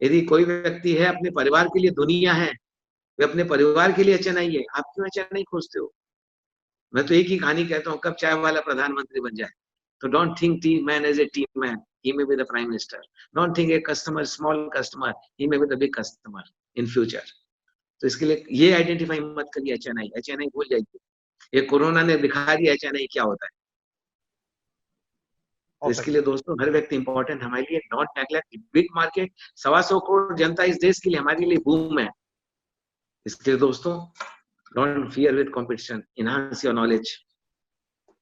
S3: यदि कोई व्यक्ति है अपने परिवार के लिए दुनिया है, वे अपने परिवार के लिए एचआई नहीं है, आप क्यों एचआई नहीं खोजते हो? मैं तो एक ही कहानी कहता हूँ, कब चाय वाला प्रधानमंत्री बन जाए। तो don't think team man as a team man, he may be the prime minister. Don't think a customer, small customer, he may be the big customer in future. तो इसके लिए ये आइडेंटिफाई मत करिए HNI भूल जाइए। ये कोरोना ने दिखा दिया HNI क्या होता है। तो इसके लिए दोस्तों हर व्यक्ति इंपॉर्टेंट हमारे लिए, not neglect big market. 125 crore जनता इस देश के लिए हमारे लिए बूम है। इसके लिए दोस्तों don't fear with competition, enhance your knowledge,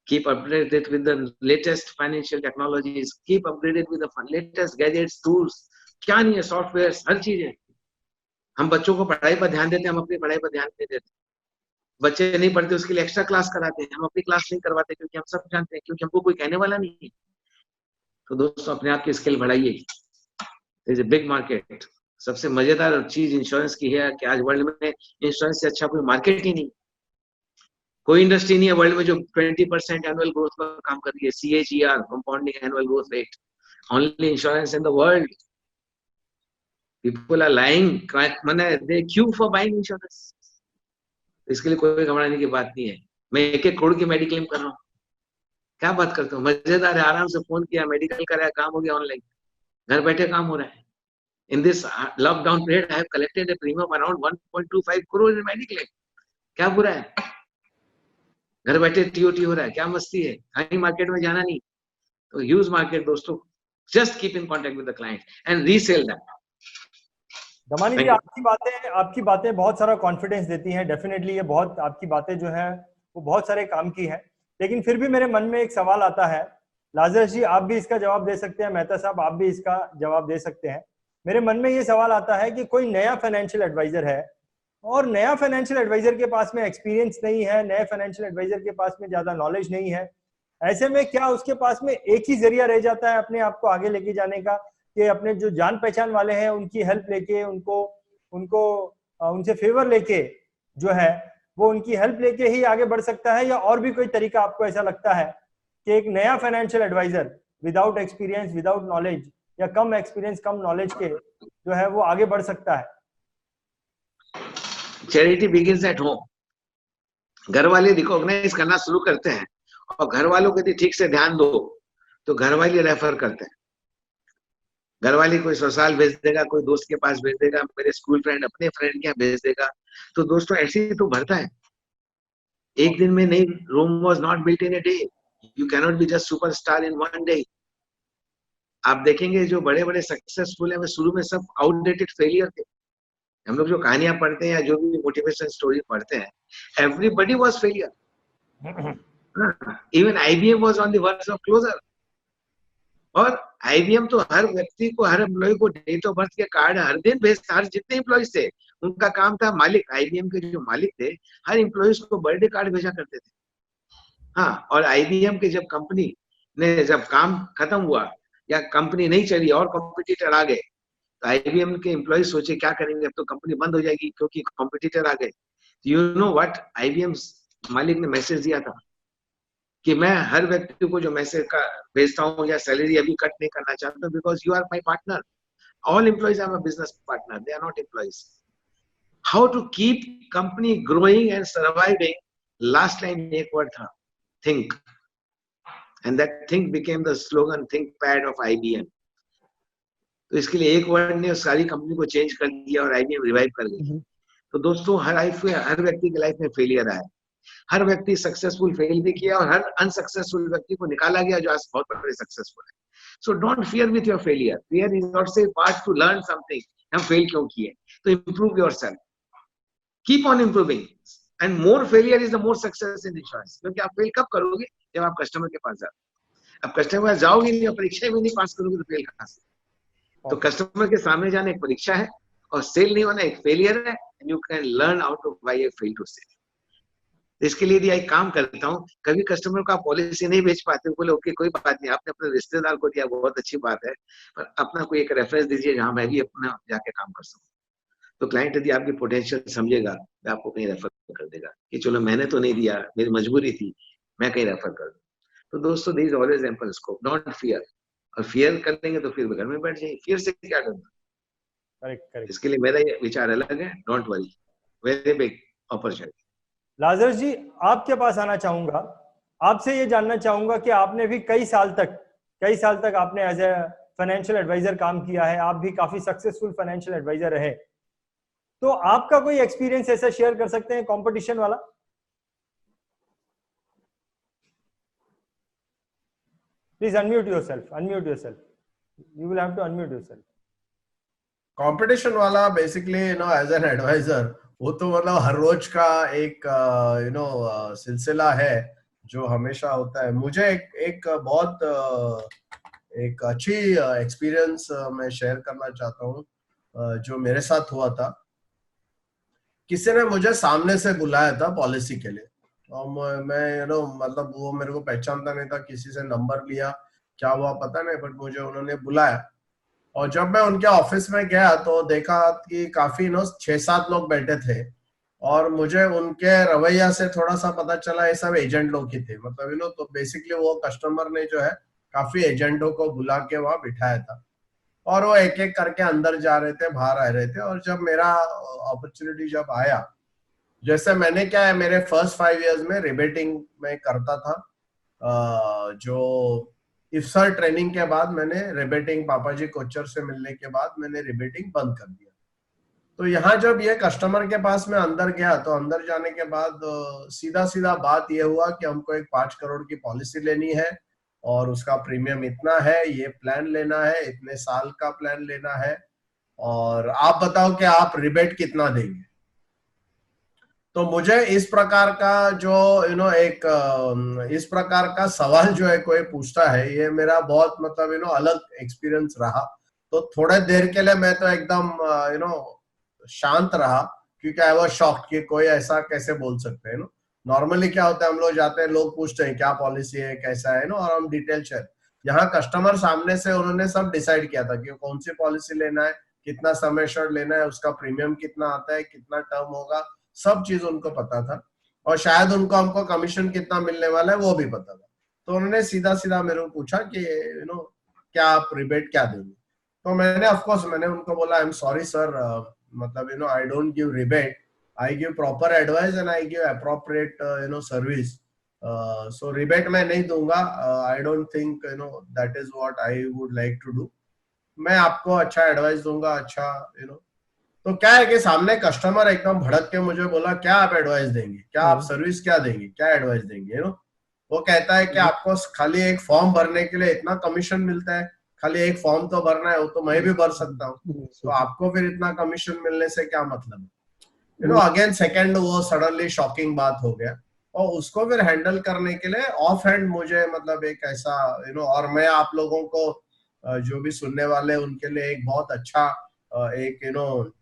S3: keep updated with the latest financial technologies, keep updated with the latest gadgets, tools। क्या नहीं है, सॉफ्टवेयर, हर चीज है। हम बच्चों को पढ़ाई पर ध्यान देते हैं, हम अपनी पढ़ाई पर ध्यान नहीं देते। बच्चे नहीं पढ़ते उसके लिए एक्स्ट्रा क्लास कराते हैं, हम अपनी क्लास नहीं करवाते क्योंकि हम सब जानते हैं, क्योंकि हमको कोई कहने वाला नहीं है। तो दोस्तों अपने आप की स्किल बढ़ाइए। Is a big market. सबसे मजेदार चीज इंश्योरेंस की है कि आज वर्ल्ड में इंश्योरेंस से अच्छा कोई मार्केट ही नहीं, कोई इंडस्ट्री नहीं है वर्ल्ड में जो 20% एनुअल ग्रोथ पर काम कर रही है, CAGR, compounding annual growth rate. Only insurance in the world. People are lying, माने they queue for buying insurance. इसके लिए कोई घबराने की बात नहीं है। मैं 1-1 करोड़ की मेडिक्लेम कर रहा हूँ, क्या बात करता हूँ, मजेदार है। आराम से फोन किया, मेडिकल कराया, काम हो गया ऑनलाइन, घर बैठे काम हो रहा है। In this lockdown period, I have collected a premium of around 1.25 crore in Mediclaim। क्या बुरा है, घर बैठे TOT हो रहा है, क्या मस्ती है। कहीं मार्केट में जाना नहीं। तो यूज मार्केट दोस्तों, just keep in contact with the client and resell them।
S2: Damani ji, आपकी बातें बहुत सारा कॉन्फिडेंस देती हैं। डेफिनेटली ये बहुत, आपकी बातें जो हैं वो बहुत सारे काम की हैं। लेकिन फिर भी मेरे मन में एक सवाल आता है, लाजरस जी आप भी इसका जवाब दे सकते हैं, मेहता साहब आप भी इसका जवाब दे सकते हैं। मेरे मन में ये सवाल आता है कि कोई नया फाइनेंशियल एडवाइजर है और नया फाइनेंशियल एडवाइजर के पास में एक्सपीरियंस नहीं है, नए फाइनेंशियल एडवाइजर के पास में ज्यादा नॉलेज नहीं है। ऐसे में क्या उसके पास में एक ही जरिया रह जाता है अपने आप को आगे लेके जाने का, कि अपने जो जान पहचान वाले हैं उनकी हेल्प लेके, उनसे फेवर लेके जो है वो उनकी हेल्प लेके ही आगे बढ़ सकता है, या और भी कोई तरीका आपको ऐसा लगता है कि एक नया financial adviser without experience, without knowledge या कम एक्सपीरियंस कम नॉलेज के जो है वो आगे बढ़ सकता है?
S3: Charity begins at home. घर वाले रिकॉग्नाइज करना शुरू करते हैं और घर वालों को यदि ठीक से ध्यान दो तो घर वाले रेफर करते हैं। घर वाले कोई ससुराल भेज देगा, कोई दोस्त के पास भेज देगा, मेरे स्कूल फ्रेंड अपने फ्रेंड के यहाँ भेज देगा। तो दोस्तों ऐसे ही तो बढ़ता है। एक दिन में नहीं, Rome was not built in a day. You cannot be just superstar in one day. आप देखेंगे जो बड़े बड़े सक्सेसफुल है वे शुरू में सब आउटडेटेड फेलियर थे। हम लोग जो कहानियां पढ़ते हैं या जो भी मोटिवेशन स्टोरी पढ़ते हैं, everybody was failure. Even IBM was on the verge of closure. और IBM तो हर व्यक्ति को, हर एम्प्लॉय को डेट ऑफ बर्थ के कार्ड हर दिन भेजता। हर जितने एम्प्लॉयज थे उनका काम था, मालिक IBM के जो मालिक थे हर एम्प्लॉयज को बर्थडे कार्ड भेजा करते थे। हाँ, और IBM के जब कंपनी ने जब काम खत्म हुआ या कंपनी नहीं चली और कॉम्पिटिटर आ गए, तो IBM के एम्प्लॉय सोचे क्या करेंगे, अब तो कंपनी बंद हो जाएगी क्योंकि कॉम्पिटिटर आ गए। यू नो व्हाट IBM मालिक ने मैसेज दिया था कि मैं हर व्यक्ति को जो मैसेज का भेजता हूँ या सैलरी अभी कट नहीं करना चाहता, because you are my partner. All employees are my business partner, they are not employees. How to keep company growing and surviving, last line एक वर्ड था, think. And that think became the slogan, ThinkPad of IBM। तो इसके लिए एक word ने सारी company को change कर दिया और IBM रिवाइव कर गई। तो दोस्तों हर व्यक्ति की लाइफ में फेलियर आया, हर व्यक्ति सक्सेसफुल फेल भी किया और हर अनसक्सेसफुल व्यक्ति को निकाला गया जो आज बहुत बड़े सक्सेसफुल है। So don't fear with your failure. Fear is not से पार्ट टू लर्न समथिंग। हम फेल क्यों किए, तो improve yourself, keep on improving, and Mohr failure is the more success in insurance. क्योंकि आप फेल कब करोगे, जब आप कस्टमर के पास जाओ। अब कस्टमर के पास जाओगे नहीं और परीक्षा में नहीं पास करोगे तो फेल कहां से। तो कस्टमर के सामने जाना एक परीक्षा है और सेल नहीं होना एक फेलियर है। And you can learn out of why you fail to sell. इसके लिए यदि एक काम करता हूँ, कभी कस्टमर को आप पॉलिसी नहीं बेच पाते, बोले ओके कोई बात नहीं, आपने अपने रिश्तेदार को दिया बहुत अच्छी बात है, पर अपना कोई एक रेफरेंस दीजिए जहां मैं भी अपना जाके काम कर सकूं। तो क्लाइंट यदि आपकी पोटेंशियल समझेगा तो आपको कहीं रेफर कर देगा कि चलो मैंने तो नहीं दिया, मेरी मजबूरी थी, मैं कहीं रेफर कर दूं। तो दोस्तों there is always ample scope, don't fear. और फियर कर लेंगे तो फिर घर में बैठ जाइए, फियर से क्या करना।
S2: करेक्ट।
S3: इसके लिए मेरा ये विचार अलग है, don't worry, very big opportunity.
S2: Lazarus ji आपके पास आना चाहूंगा, आपसे ये जानना चाहूंगा कि आपने भी कई साल तक आपने एज ए फाइनेंशियल एडवाइजर काम किया है, आप भी काफी सक्सेसफुल फाइनेंशियल एडवाइजर रहे, तो आपका कोई एक्सपीरियंस ऐसा शेयर कर सकते हैं कंपटीशन वाला? Please unmute yourself, unmute yourself, you will have to unmute yourself.
S4: Competition वाला बेसिकली एज एन एडवाइजर वो तो मतलब हर रोज का एक सिलसिला है जो हमेशा होता है। मुझे एक बहुत एक अच्छी एक्सपीरियंस मैं शेयर करना चाहता हूँ जो मेरे साथ हुआ था। किसी ने मुझे सामने से बुलाया था पॉलिसी के लिए, और मैं मतलब वो मेरे को पहचानता नहीं था, किसी से नंबर लिया, क्या हुआ पता नहीं, बट मुझे उन्होंने बुलाया। और जब मैं उनके ऑफिस में गया तो देखा कि काफी 6-7 लोग बैठे थे, और मुझे उनके रवैया से थोड़ा सा पता चला ये सब एजेंट लोग ही थे। मतलब तो बेसिकली वो कस्टमर ने जो है काफी एजेंटों को बुला के वहां बिठाया था, और वो एक एक करके अंदर जा रहे थे, बाहर आ रहे थे। और जब मेरा अपॉर्चुनिटी जब आया, जैसे मैंने क्या है, मेरे फर्स्ट 5 इयर्स में रिबेटिंग में करता था, जो इफ्सर ट्रेनिंग के बाद मैंने रिबेटिंग पापाजी कोचर से मिलने के बाद मैंने रिबेटिंग बंद कर दिया। तो यहाँ जब ये कस्टमर के पास में अंदर गया, तो अंदर जाने के बाद सीधा सीधा बात ये हुआ कि हमको एक 5 करोड़ की पॉलिसी लेनी है, और उसका प्रीमियम इतना है, ये प्लान लेना है, इतने साल का प्लान लेना है, और आप बताओ कि आप रिबेट कितना देंगे। तो मुझे इस प्रकार का जो इस प्रकार का सवाल जो है कोई पूछता है, ये मेरा बहुत मतलब अलग एक्सपीरियंस रहा। तो थोड़े देर के लिए मैं तो एकदम शांत रहा, क्योंकि आई वाज शॉक्ड कि कोई ऐसा कैसे बोल सकते हैं। नॉर्मली क्या होता है, हम लोग जाते हैं, लोग पूछते हैं क्या पॉलिसी है, कैसा है, और हम डिटेल शेयर। यहाँ कस्टमर सामने से उन्होंने सब डिसाइड किया था कि कौन सी पॉलिसी लेना है, कितना समय शॉर्ट लेना है, उसका प्रीमियम कितना आता है, कितना टर्म होगा, सब चीज उनको पता था। और शायद उनको हमको कमीशन कितना मिलने वाला है वो भी पता था। तो उन्होंने सीधा सीधा मेरे को पूछा कि क्या आप रिबेट क्या देंगे। तो मैंने ऑफकोर्स मैंने उनको बोला, आई एम सॉरी सर, मतलब I don't give rebate, I give proper advice and I give appropriate service. So rebate मैं नहीं दूंगा, I don't think that is what I would like to do. मैं आपको अच्छा एडवाइस दूंगा, अच्छा तो क्या है कि सामने कस्टमर एकदम भड़क के मुझे बोला, क्या आप एडवाइस देंगे, क्या आप सर्विस क्या देंगे, क्या एडवाइस देंगे। वो कहता है कि आपको खाली एक फॉर्म भरने के लिए इतना कमीशन मिलता है, खाली एक फॉर्म तो भरना है, वो तो मैं भी भर सकता हूँ, तो आपको फिर इतना कमीशन मिलने से क्या मतलब है। अगेन सेकंड वो सडनली शॉकिंग बात हो गया, और उसको फिर हैंडल करने के लिए ऑफ हैंड मुझे मतलब एक ऐसा और मैं आप लोगों को जो भी सुनने वाले उनके लिए एक बहुत अच्छा एक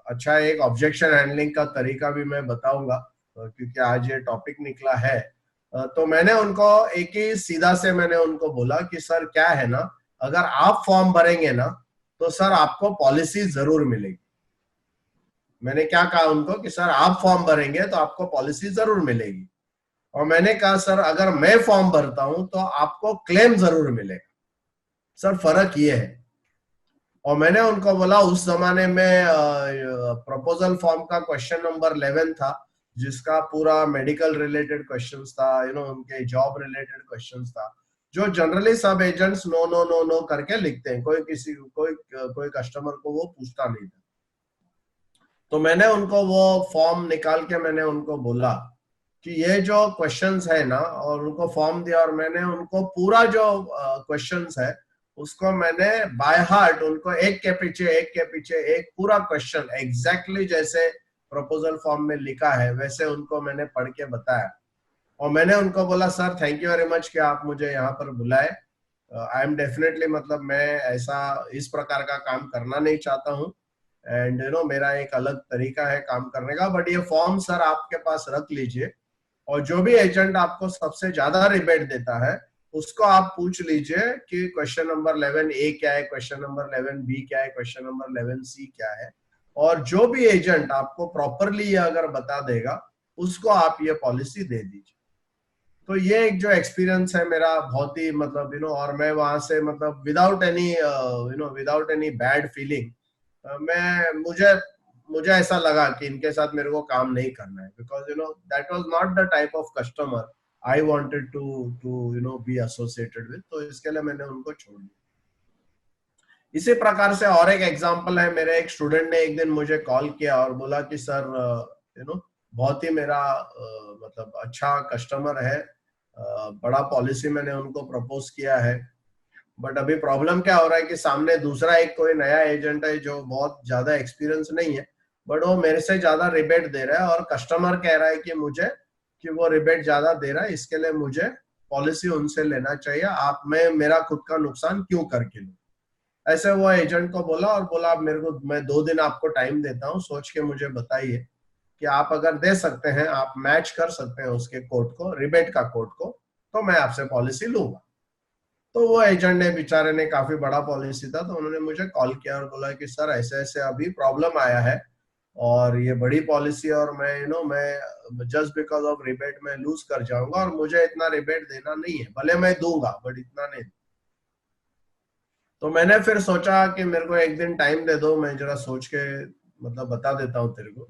S4: अच्छा एक ऑब्जेक्शन हैंडलिंग का तरीका भी मैं बताऊंगा, क्योंकि आज ये टॉपिक निकला है। तो मैंने उनको एक ही सीधा से मैंने उनको बोला कि सर क्या है ना, अगर आप फॉर्म भरेंगे ना तो सर आपको पॉलिसी जरूर मिलेगी। मैंने क्या कहा उनको कि सर आप फॉर्म भरेंगे तो आपको पॉलिसी जरूर मिलेगी। और मैंने कहा सर अगर मैं फॉर्म भरता हूं तो आपको क्लेम जरूर मिलेगा, सर फर्क ये है। और मैंने उनको बोला, उस जमाने में प्रपोजल फॉर्म का क्वेश्चन नंबर 11 था, जिसका पूरा मेडिकल रिलेटेड क्वेश्चंस था, उनके जॉब रिलेटेड क्वेश्चंस था, जो जनरली सब agents no no no no करके लिखते हैं, कोई कस्टमर को वो पूछता नहीं था। तो मैंने उनको वो फॉर्म निकाल के मैंने उनको बोला कि ये जो क्वेश्चंस है ना, और उनको फॉर्म दिया, और मैंने उनको पूरा जो क्वेश्चंस है उसको मैंने बाय हार्ट उनको एक के पीछे एक पूरा क्वेश्चन एग्जैक्टली जैसे प्रपोजल फॉर्म में लिखा है वैसे उनको मैंने पढ़ के बताया। और मैंने उनको बोला, sir thank you very much कि आप मुझे यहाँ पर बुलाए। आई एम डेफिनेटली मतलब मैं ऐसा इस प्रकार का काम करना नहीं चाहता हूँ, एंड मेरा एक अलग तरीका है काम करने का, बट ये फॉर्म सर आपके पास रख लीजिए, और जो भी एजेंट आपको सबसे ज्यादा रिबेट देता है उसको आप पूछ लीजिए कि क्वेश्चन नंबर 11A क्या है, क्वेश्चन नंबर 11B क्या है, क्वेश्चन नंबर 11C क्या है। और जो भी एजेंट आपको प्रॉपरली ये अगर बता देगा उसको आप ये पॉलिसी दे दीजिए। तो ये एक जो एक्सपीरियंस है मेरा बहुत ही मतलब और मैं वहां से मतलब विदाउट एनी बैड फीलिंग मुझे ऐसा लगा कि इनके साथ मेरे को काम नहीं करना है, because that was not the type of customer I wanted to be associated with. तो इसके लिए मैंने उनको छोड़ दिया। इसी प्रकार से और एक एग्जांपल है, मेरे एक स्टूडेंट ने एक दिन मुझे कॉल किया और बोला कि सर बहुत ही मेरा मतलब अच्छा कस्टमर है, बड़ा पॉलिसी मैंने उनको प्रपोज किया है, बट अभी प्रॉब्लम क्या हो रहा है कि सामने दूसरा एक कोई नया एजेंट है जो बहुत ज्यादा एक्सपीरियंस नहीं है, बट वो मेरे से ज्यादा रिबेट दे रहा है और कस्टमर कह रहा है कि वो रिबेट ज्यादा दे रहा है, इसके लिए मुझे पॉलिसी उनसे लेना चाहिए, आप मैं मेरा खुद का नुकसान क्यों करके लूं। ऐसे वो एजेंट को बोला और बोला आप मेरे को, मैं 2 दिन आपको टाइम देता हूँ, सोच के मुझे बताइए कि आप अगर दे सकते हैं, आप मैच कर सकते हैं उसके कोड को, रिबेट का कोड को, तो मैं आपसे पॉलिसी लूंगा। तो वो एजेंट ने, बेचारे ने, काफी बड़ा पॉलिसी था, तो उन्होंने मुझे कॉल किया और बोला कि सर ऐसे ऐसे अभी प्रॉब्लम आया है और ये बड़ी पॉलिसी और मैं जस्ट बिकॉज ऑफ रिबेट में लूज कर जाऊंगा और मुझे इतना रिबेट देना नहीं है, भले मैं दूंगा बट इतना नहीं। तो मैंने फिर सोचा कि मेरे को एक दिन टाइम दे दो, मैं जरा सोच के मतलब बता देता हूँ तेरे को।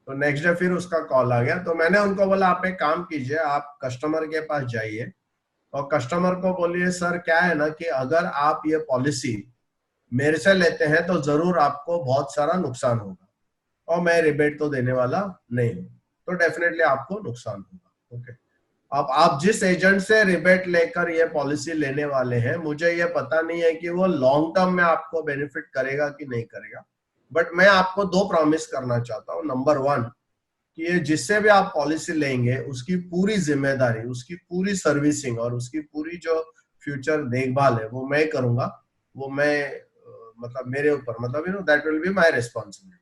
S4: तो नेक्स्ट डे फिर उसका कॉल आ गया, तो मैंने उनको बोला आप एक काम कीजिए, आप कस्टमर के पास जाइए और कस्टमर को बोलिए सर क्या है ना कि अगर आप ये पॉलिसी मेरे से लेते हैं तो जरूर आपको बहुत सारा नुकसान होगा और मैं रिबेट तो देने वाला नहीं हूँ, तो डेफिनेटली आपको नुकसान होगा। ओके, अब आप जिस एजेंट से रिबेट लेकर ये पॉलिसी लेने वाले हैं, मुझे ये पता नहीं है कि वो लॉन्ग टर्म में आपको बेनिफिट करेगा कि नहीं करेगा, बट मैं आपको 2 प्रॉमिस करना चाहता हूँ। नंबर 1 कि ये जिससे भी आप पॉलिसी लेंगे उसकी पूरी जिम्मेदारी, उसकी पूरी सर्विसिंग और उसकी पूरी जो फ्यूचर देखभाल है वो मैं करूंगा, वो मैं मतलब मेरे ऊपर, मतलब that will be my responsibility.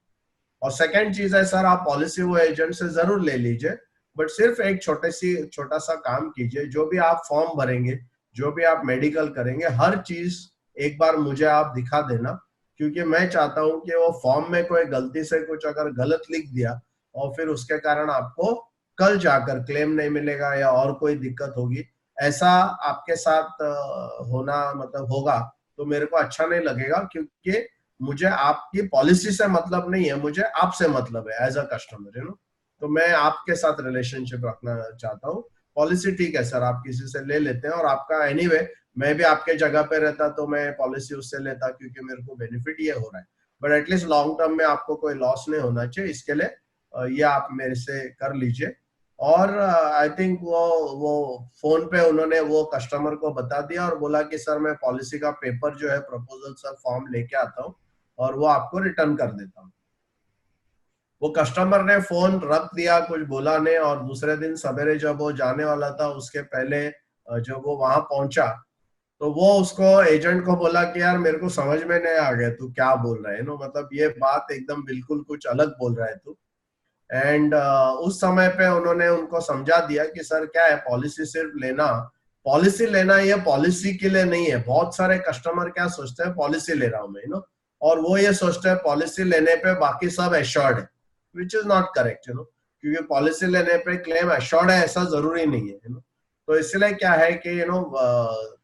S4: और सेकंड चीज है सर, आप पॉलिसी वो एजेंट से जरूर ले लीजिए, बट सिर्फ एक छोटा सा काम कीजिए, जो भी आप फॉर्म भरेंगे, जो भी आप मेडिकल करेंगे, हर चीज एक बार मुझे आप दिखा देना, क्योंकि मैं चाहता हूं कि वो फॉर्म में कोई गलती से कुछ अगर गलत लिख दिया और फिर उसके कारण आपको कल जाकर क्लेम नहीं मिलेगा या और कोई दिक्कत होगी, ऐसा आपके साथ होना मतलब होगा तो मेरे को अच्छा नहीं लगेगा, क्योंकि मुझे आपकी पॉलिसी से मतलब नहीं है, मुझे आपसे मतलब है एज अ कस्टमर, तो मैं आपके साथ रिलेशनशिप रखना चाहता हूँ। पॉलिसी ठीक है सर, आप किसी से ले लेते हैं और आपका एनीवे मैं भी आपके जगह पे रहता तो मैं पॉलिसी उससे लेता, क्योंकि मेरे को बेनिफिट ये हो रहा है, बट एटलीस्ट लॉन्ग टर्म में आपको कोई लॉस नहीं होना चाहिए, इसके लिए ये आप मेरे से कर लीजिए। और आई थिंक वो फोन पे उन्होंने वो कस्टमर को बता दिया और बोला कि सर मैं पॉलिसी का पेपर जो है, प्रपोजल सर फॉर्म लेके आता हूँ और वो आपको रिटर्न कर देता हूँ। वो कस्टमर ने फोन रख दिया, कुछ बोला नहीं, और दूसरे दिन सवेरे जब वो जाने वाला था, उसके पहले जब वो वहां पहुंचा तो वो उसको एजेंट को बोला कि यार मेरे को समझ में नहीं आ गया तू क्या बोल रहा है, मतलब ये बात एकदम बिल्कुल कुछ अलग बोल रहा है तू। एंड उस समय पे उन्होंने उनको समझा दिया कि सर क्या है, पॉलिसी लेना ये पॉलिसी के लिए नहीं है। बहुत सारे कस्टमर क्या सोचते हैं, पॉलिसी ले रहा हूं मैं, और वो ये सोचते हैं पॉलिसी लेने पे बाकी सब एश्योर्ड है, विच इज नॉट करेक्ट, क्योंकि पॉलिसी लेने पे क्लेम एश्योर्ड है ऐसा जरूरी नहीं है, तो इसलिए क्या है कि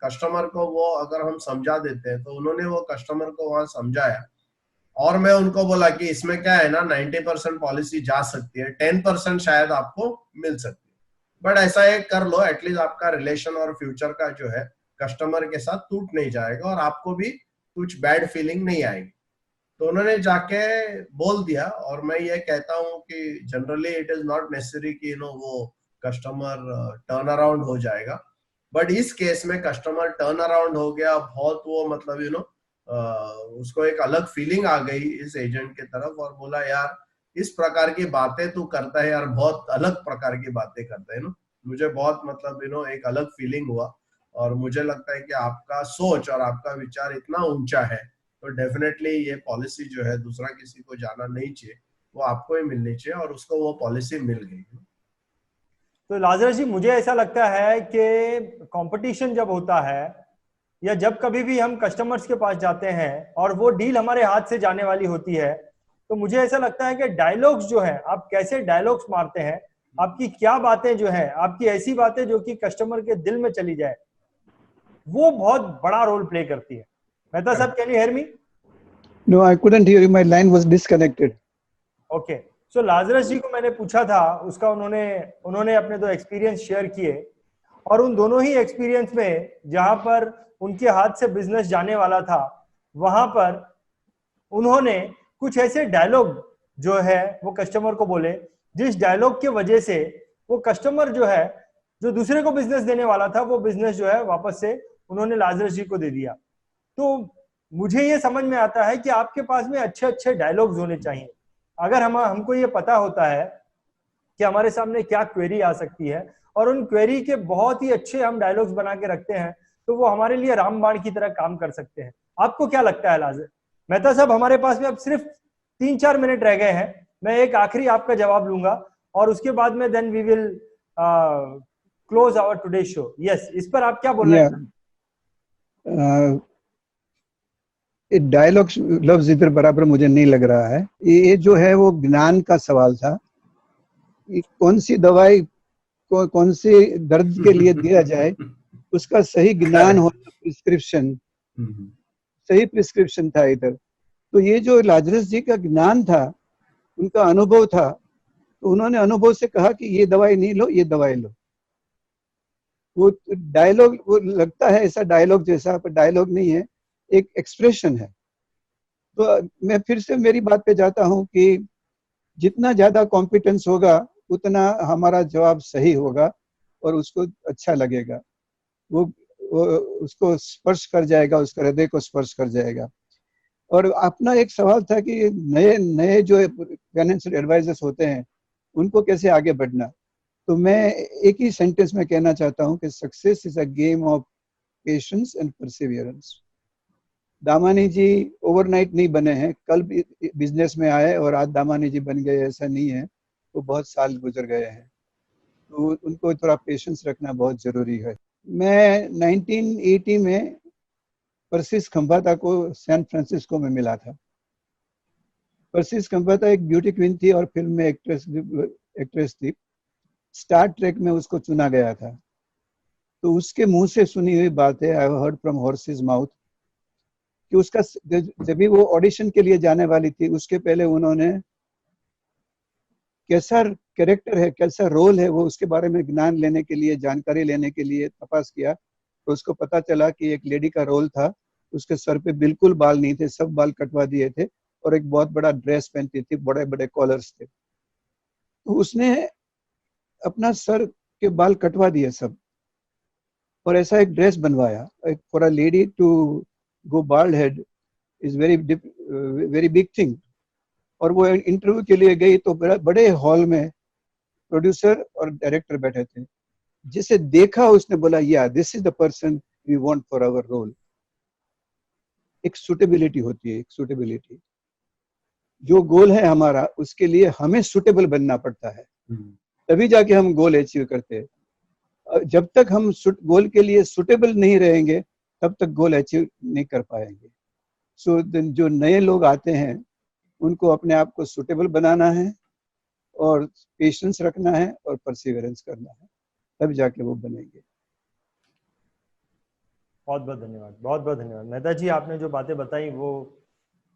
S4: कस्टमर को वो अगर हम समझा देते हैं, तो उन्होंने वो कस्टमर को वहां समझाया और मैं उनको बोला कि इसमें क्या है ना, 90% पॉलिसी जा सकती है, 10% शायद आपको मिल सकती है, बट ऐसा एक कर लो, एटलीस्ट आपका रिलेशन और फ्यूचर का जो है कस्टमर के साथ टूट नहीं जाएगा और आपको भी कुछ बैड फीलिंग नहीं आएगी। तो उन्होंने जाके बोल दिया, और मैं ये कहता हूँ कि generally it is not necessary कि वो कस्टमर टर्न अराउंड हो जाएगा, बट इस केस में कस्टमर टर्न अराउंड हो गया बहुत, वो मतलब उसको एक अलग फीलिंग आ गई इस एजेंट की तरफ और बोला यार इस प्रकार की बातें तू करता है यार, बहुत अलग प्रकार की बातें करता है मुझे बहुत मतलब एक अलग फीलिंग हुआ, और मुझे लगता है कि आपका सोच और आपका विचार इतना ऊंचा है, तो डेफिनेटली ये पॉलिसी जो है दूसरा किसी को जाना नहीं चाहिए, वो आपको ही मिलनी चाहिए, और उसको वो पॉलिसी मिल गई।
S2: तो लाजरस जी, मुझे ऐसा लगता है कि कंपटीशन जब होता है या जब कभी भी हम कस्टमर्स के पास जाते हैं और वो डील हमारे हाथ से जाने वाली होती है, तो मुझे ऐसा लगता है कि डायलॉग्स जो है, आप कैसे डायलॉग्स मारते हैं, आपकी क्या बातें जो है, आपकी ऐसी बातें जो कि कस्टमर के दिल में चली जाए, वो बहुत बड़ा रोल प्ले करती है। Mehta sahab, can you hear me?
S5: No, I couldn't hear you. My line was disconnected.
S2: Okay, so Lazarus ji को मैंने पूछा था, उसका उन्होंने अपने 2 एक्सपीरियंस शेयर किए, और उन दोनों ही एक्सपीरियंस में जहां पर उनके हाथ से बिजनेस जाने वाला था, वहां पर उन्होंने कुछ ऐसे डायलॉग जो है वो कस्टमर को बोले, जिस डायलॉग की वजह से वो कस्टमर जो है, जो दूसरे को बिजनेस देने वाला था, वो बिजनेस जो है वापस से उन्होंने लाजरस जी को दे दिया। तो मुझे ये समझ में आता है कि आपके पास में अच्छे अच्छे डायलॉग्स होने चाहिए। अगर हमको ये पता होता है कि हमारे सामने क्या क्वेरी आ सकती है और उन क्वेरी के बहुत ही अच्छे हम डायलॉग्स बना के रखते हैं, तो वो हमारे लिए रामबाण की तरह काम कर सकते हैं। आपको क्या लगता है लाजर? मेहता साहब, हमारे पास में अब सिर्फ 3-4 मिनट रह गए हैं। मैं एक आखिरी आपका जवाब लूंगा और उसके बाद में then we will close our today show. Yes, इस पर आप क्या बोल रहे हैं?
S5: डायलॉग लफ्ज इधर बराबर मुझे नहीं लग रहा है। ये जो है वो ज्ञान का सवाल था। कौन सी दवाई कौन से दर्द के लिए दिया जाए, उसका सही ज्ञान होना, प्रिस्क्रिप्शन, सही प्रिस्क्रिप्शन था इधर। तो ये जो लाजरस जी का ज्ञान था, उनका अनुभव था, तो उन्होंने अनुभव से कहा कि ये दवाई नहीं लो, ये दवाई लो। वो डायलॉग, वो लगता है ऐसा डायलॉग जैसा, पर डायलॉग नहीं है, एक एक्सप्रेशन है। तो मैं फिर से मेरी बात पे जाता हूँ कि जितना ज्यादा कॉम्पिटेंस होगा उतना हमारा जवाब सही होगा और उसको अच्छा लगेगा, वो उसको स्पर्श कर जाएगा, उसके हृदय को स्पर्श कर जाएगा। और अपना एक सवाल था कि नए नए जो फाइनेंशियल एडवाइजर्स होते हैं उनको कैसे आगे बढ़ना। तो मैं एक ही सेंटेंस में कहना चाहता हूँ कि success is a game of patience and perseverance. Damani ji overnight नहीं बने हैं, कल बिजनेस में आए और आज दामानी जी बन गए, ऐसा नहीं है, वो बहुत साल गुजर गए हैं। तो उनको थोड़ा पेशेंस रखना बहुत जरूरी है। मैं 1980 में परसिस खंबाता को सैन फ्रांसिस्को में मिला था। परसिस खंबाता एक ब्यूटी क्वीन थी और फिल्म में एक्ट्रेस थी। स्टार ट्रेक में उसको चुना गया था। तो उसके मुंह से सुनी हुई बात है, I heard from horses mouth, कि उसका जब भी वो ऑडिशन के लिए जाने वाली थी, उसके पहले उन्होंने कैसा कैरेक्टर है, कैसा रोल है, वो उसके बारे में ज्ञान लेने के लिए, जानकारी लेने के लिए तपास किया। तो उसको पता चला कि एक लेडी का रोल था, उसके सर पे बिल्कुल बाल नहीं थे, सब बाल कटवा दिए थे और एक बहुत बड़ा ड्रेस पहनती थी, बड़े बड़े कॉलर्स थे। तो उसने अपना सर के बाल कटवा दिए सब और ऐसा एक ड्रेस बनवाया। For a lady to go bald head is very big thing. और वो इंटरव्यू के लिए गई तो बड़े हॉल में प्रोड्यूसर और डायरेक्टर बैठे थे। जिसे देखा उसने बोला, yeah this is the person we want for our role. एक सुटेबिलिटी होती है, एक सुटेबिलिटी। जो गोल है हमारा, उसके लिए हमें सुटेबल बनना पड़ता है, तभी जाके हम गोल अचीव करते हैं। जब तक हम गोल के लिए सुटेबल नहीं रहेंगे, तब तक गोल अचीव नहीं कर पाएंगे। सो जो नए लोग आते हैं उनको अपने आप को सुटेबल बनाना है और पेशेंस रखना है और परसिवरेंस करना है, तब जाके वो बनेंगे।
S2: बहुत बहुत धन्यवाद, बहुत बहुत धन्यवाद मेहता जी। आपने जो बातें बताई वो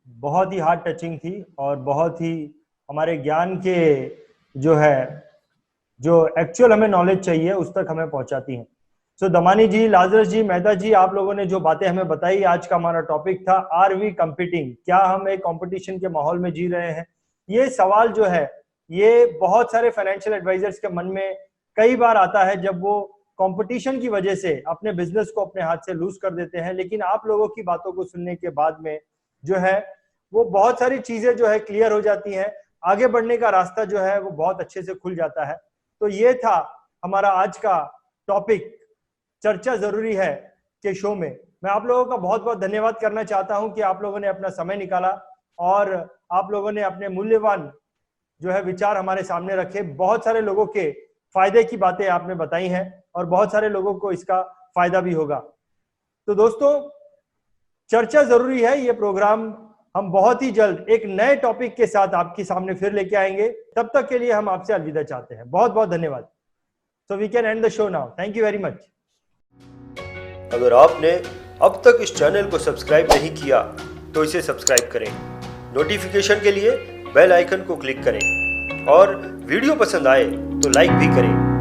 S2: बहुत ही हार्ट टचिंग थी और बहुत ही हमारे ज्ञान के जो है, जो एक्चुअल हमें नॉलेज चाहिए उस तक हमें पहुंचाती हैं। सो दमानी जी, लाजरस जी, मेहता जी, आप लोगों ने जो बातें हमें बताई, आज का हमारा टॉपिक था आर वी कम्पिटिंग, क्या हम एक कंपटीशन के माहौल में जी रहे हैं। ये सवाल जो है ये बहुत सारे फाइनेंशियल एडवाइजर्स के मन में कई बार आता है जब वो कंपटीशन की वजह से अपने बिजनेस को अपने हाथ से लूज कर देते हैं। लेकिन आप लोगों की बातों को सुनने के बाद में जो है वो बहुत सारी चीजें जो है क्लियर हो जाती हैं, आगे बढ़ने का रास्ता जो है वो बहुत अच्छे से खुल जाता है। तो ये था हमारा आज का टॉपिक, चर्चा जरूरी है के शो में। मैं आप लोगों का बहुत बहुत धन्यवाद करना चाहता हूं कि आप लोगों ने अपना समय निकाला और आप लोगों ने अपने मूल्यवान जो है विचार हमारे सामने रखे। बहुत सारे लोगों के फायदे की बातें आपने बताई हैं और बहुत सारे लोगों को इसका फायदा भी होगा। तो दोस्तों, चर्चा जरूरी है ये प्रोग्राम हम बहुत ही जल्द एक नए टॉपिक के साथ आपके सामने फिर लेके आएंगे। तब तक के लिए हम आपसे अलविदा चाहते हैं। बहुत बहुत धन्यवाद। So we can end the show now. Thank you very much.
S1: अगर आपने अब तक इस चैनल को सब्सक्राइब नहीं किया तो इसे सब्सक्राइब करें, नोटिफिकेशन के लिए बेल आइकन को क्लिक करें और वीडियो पसंद आए तो लाइक भी करें।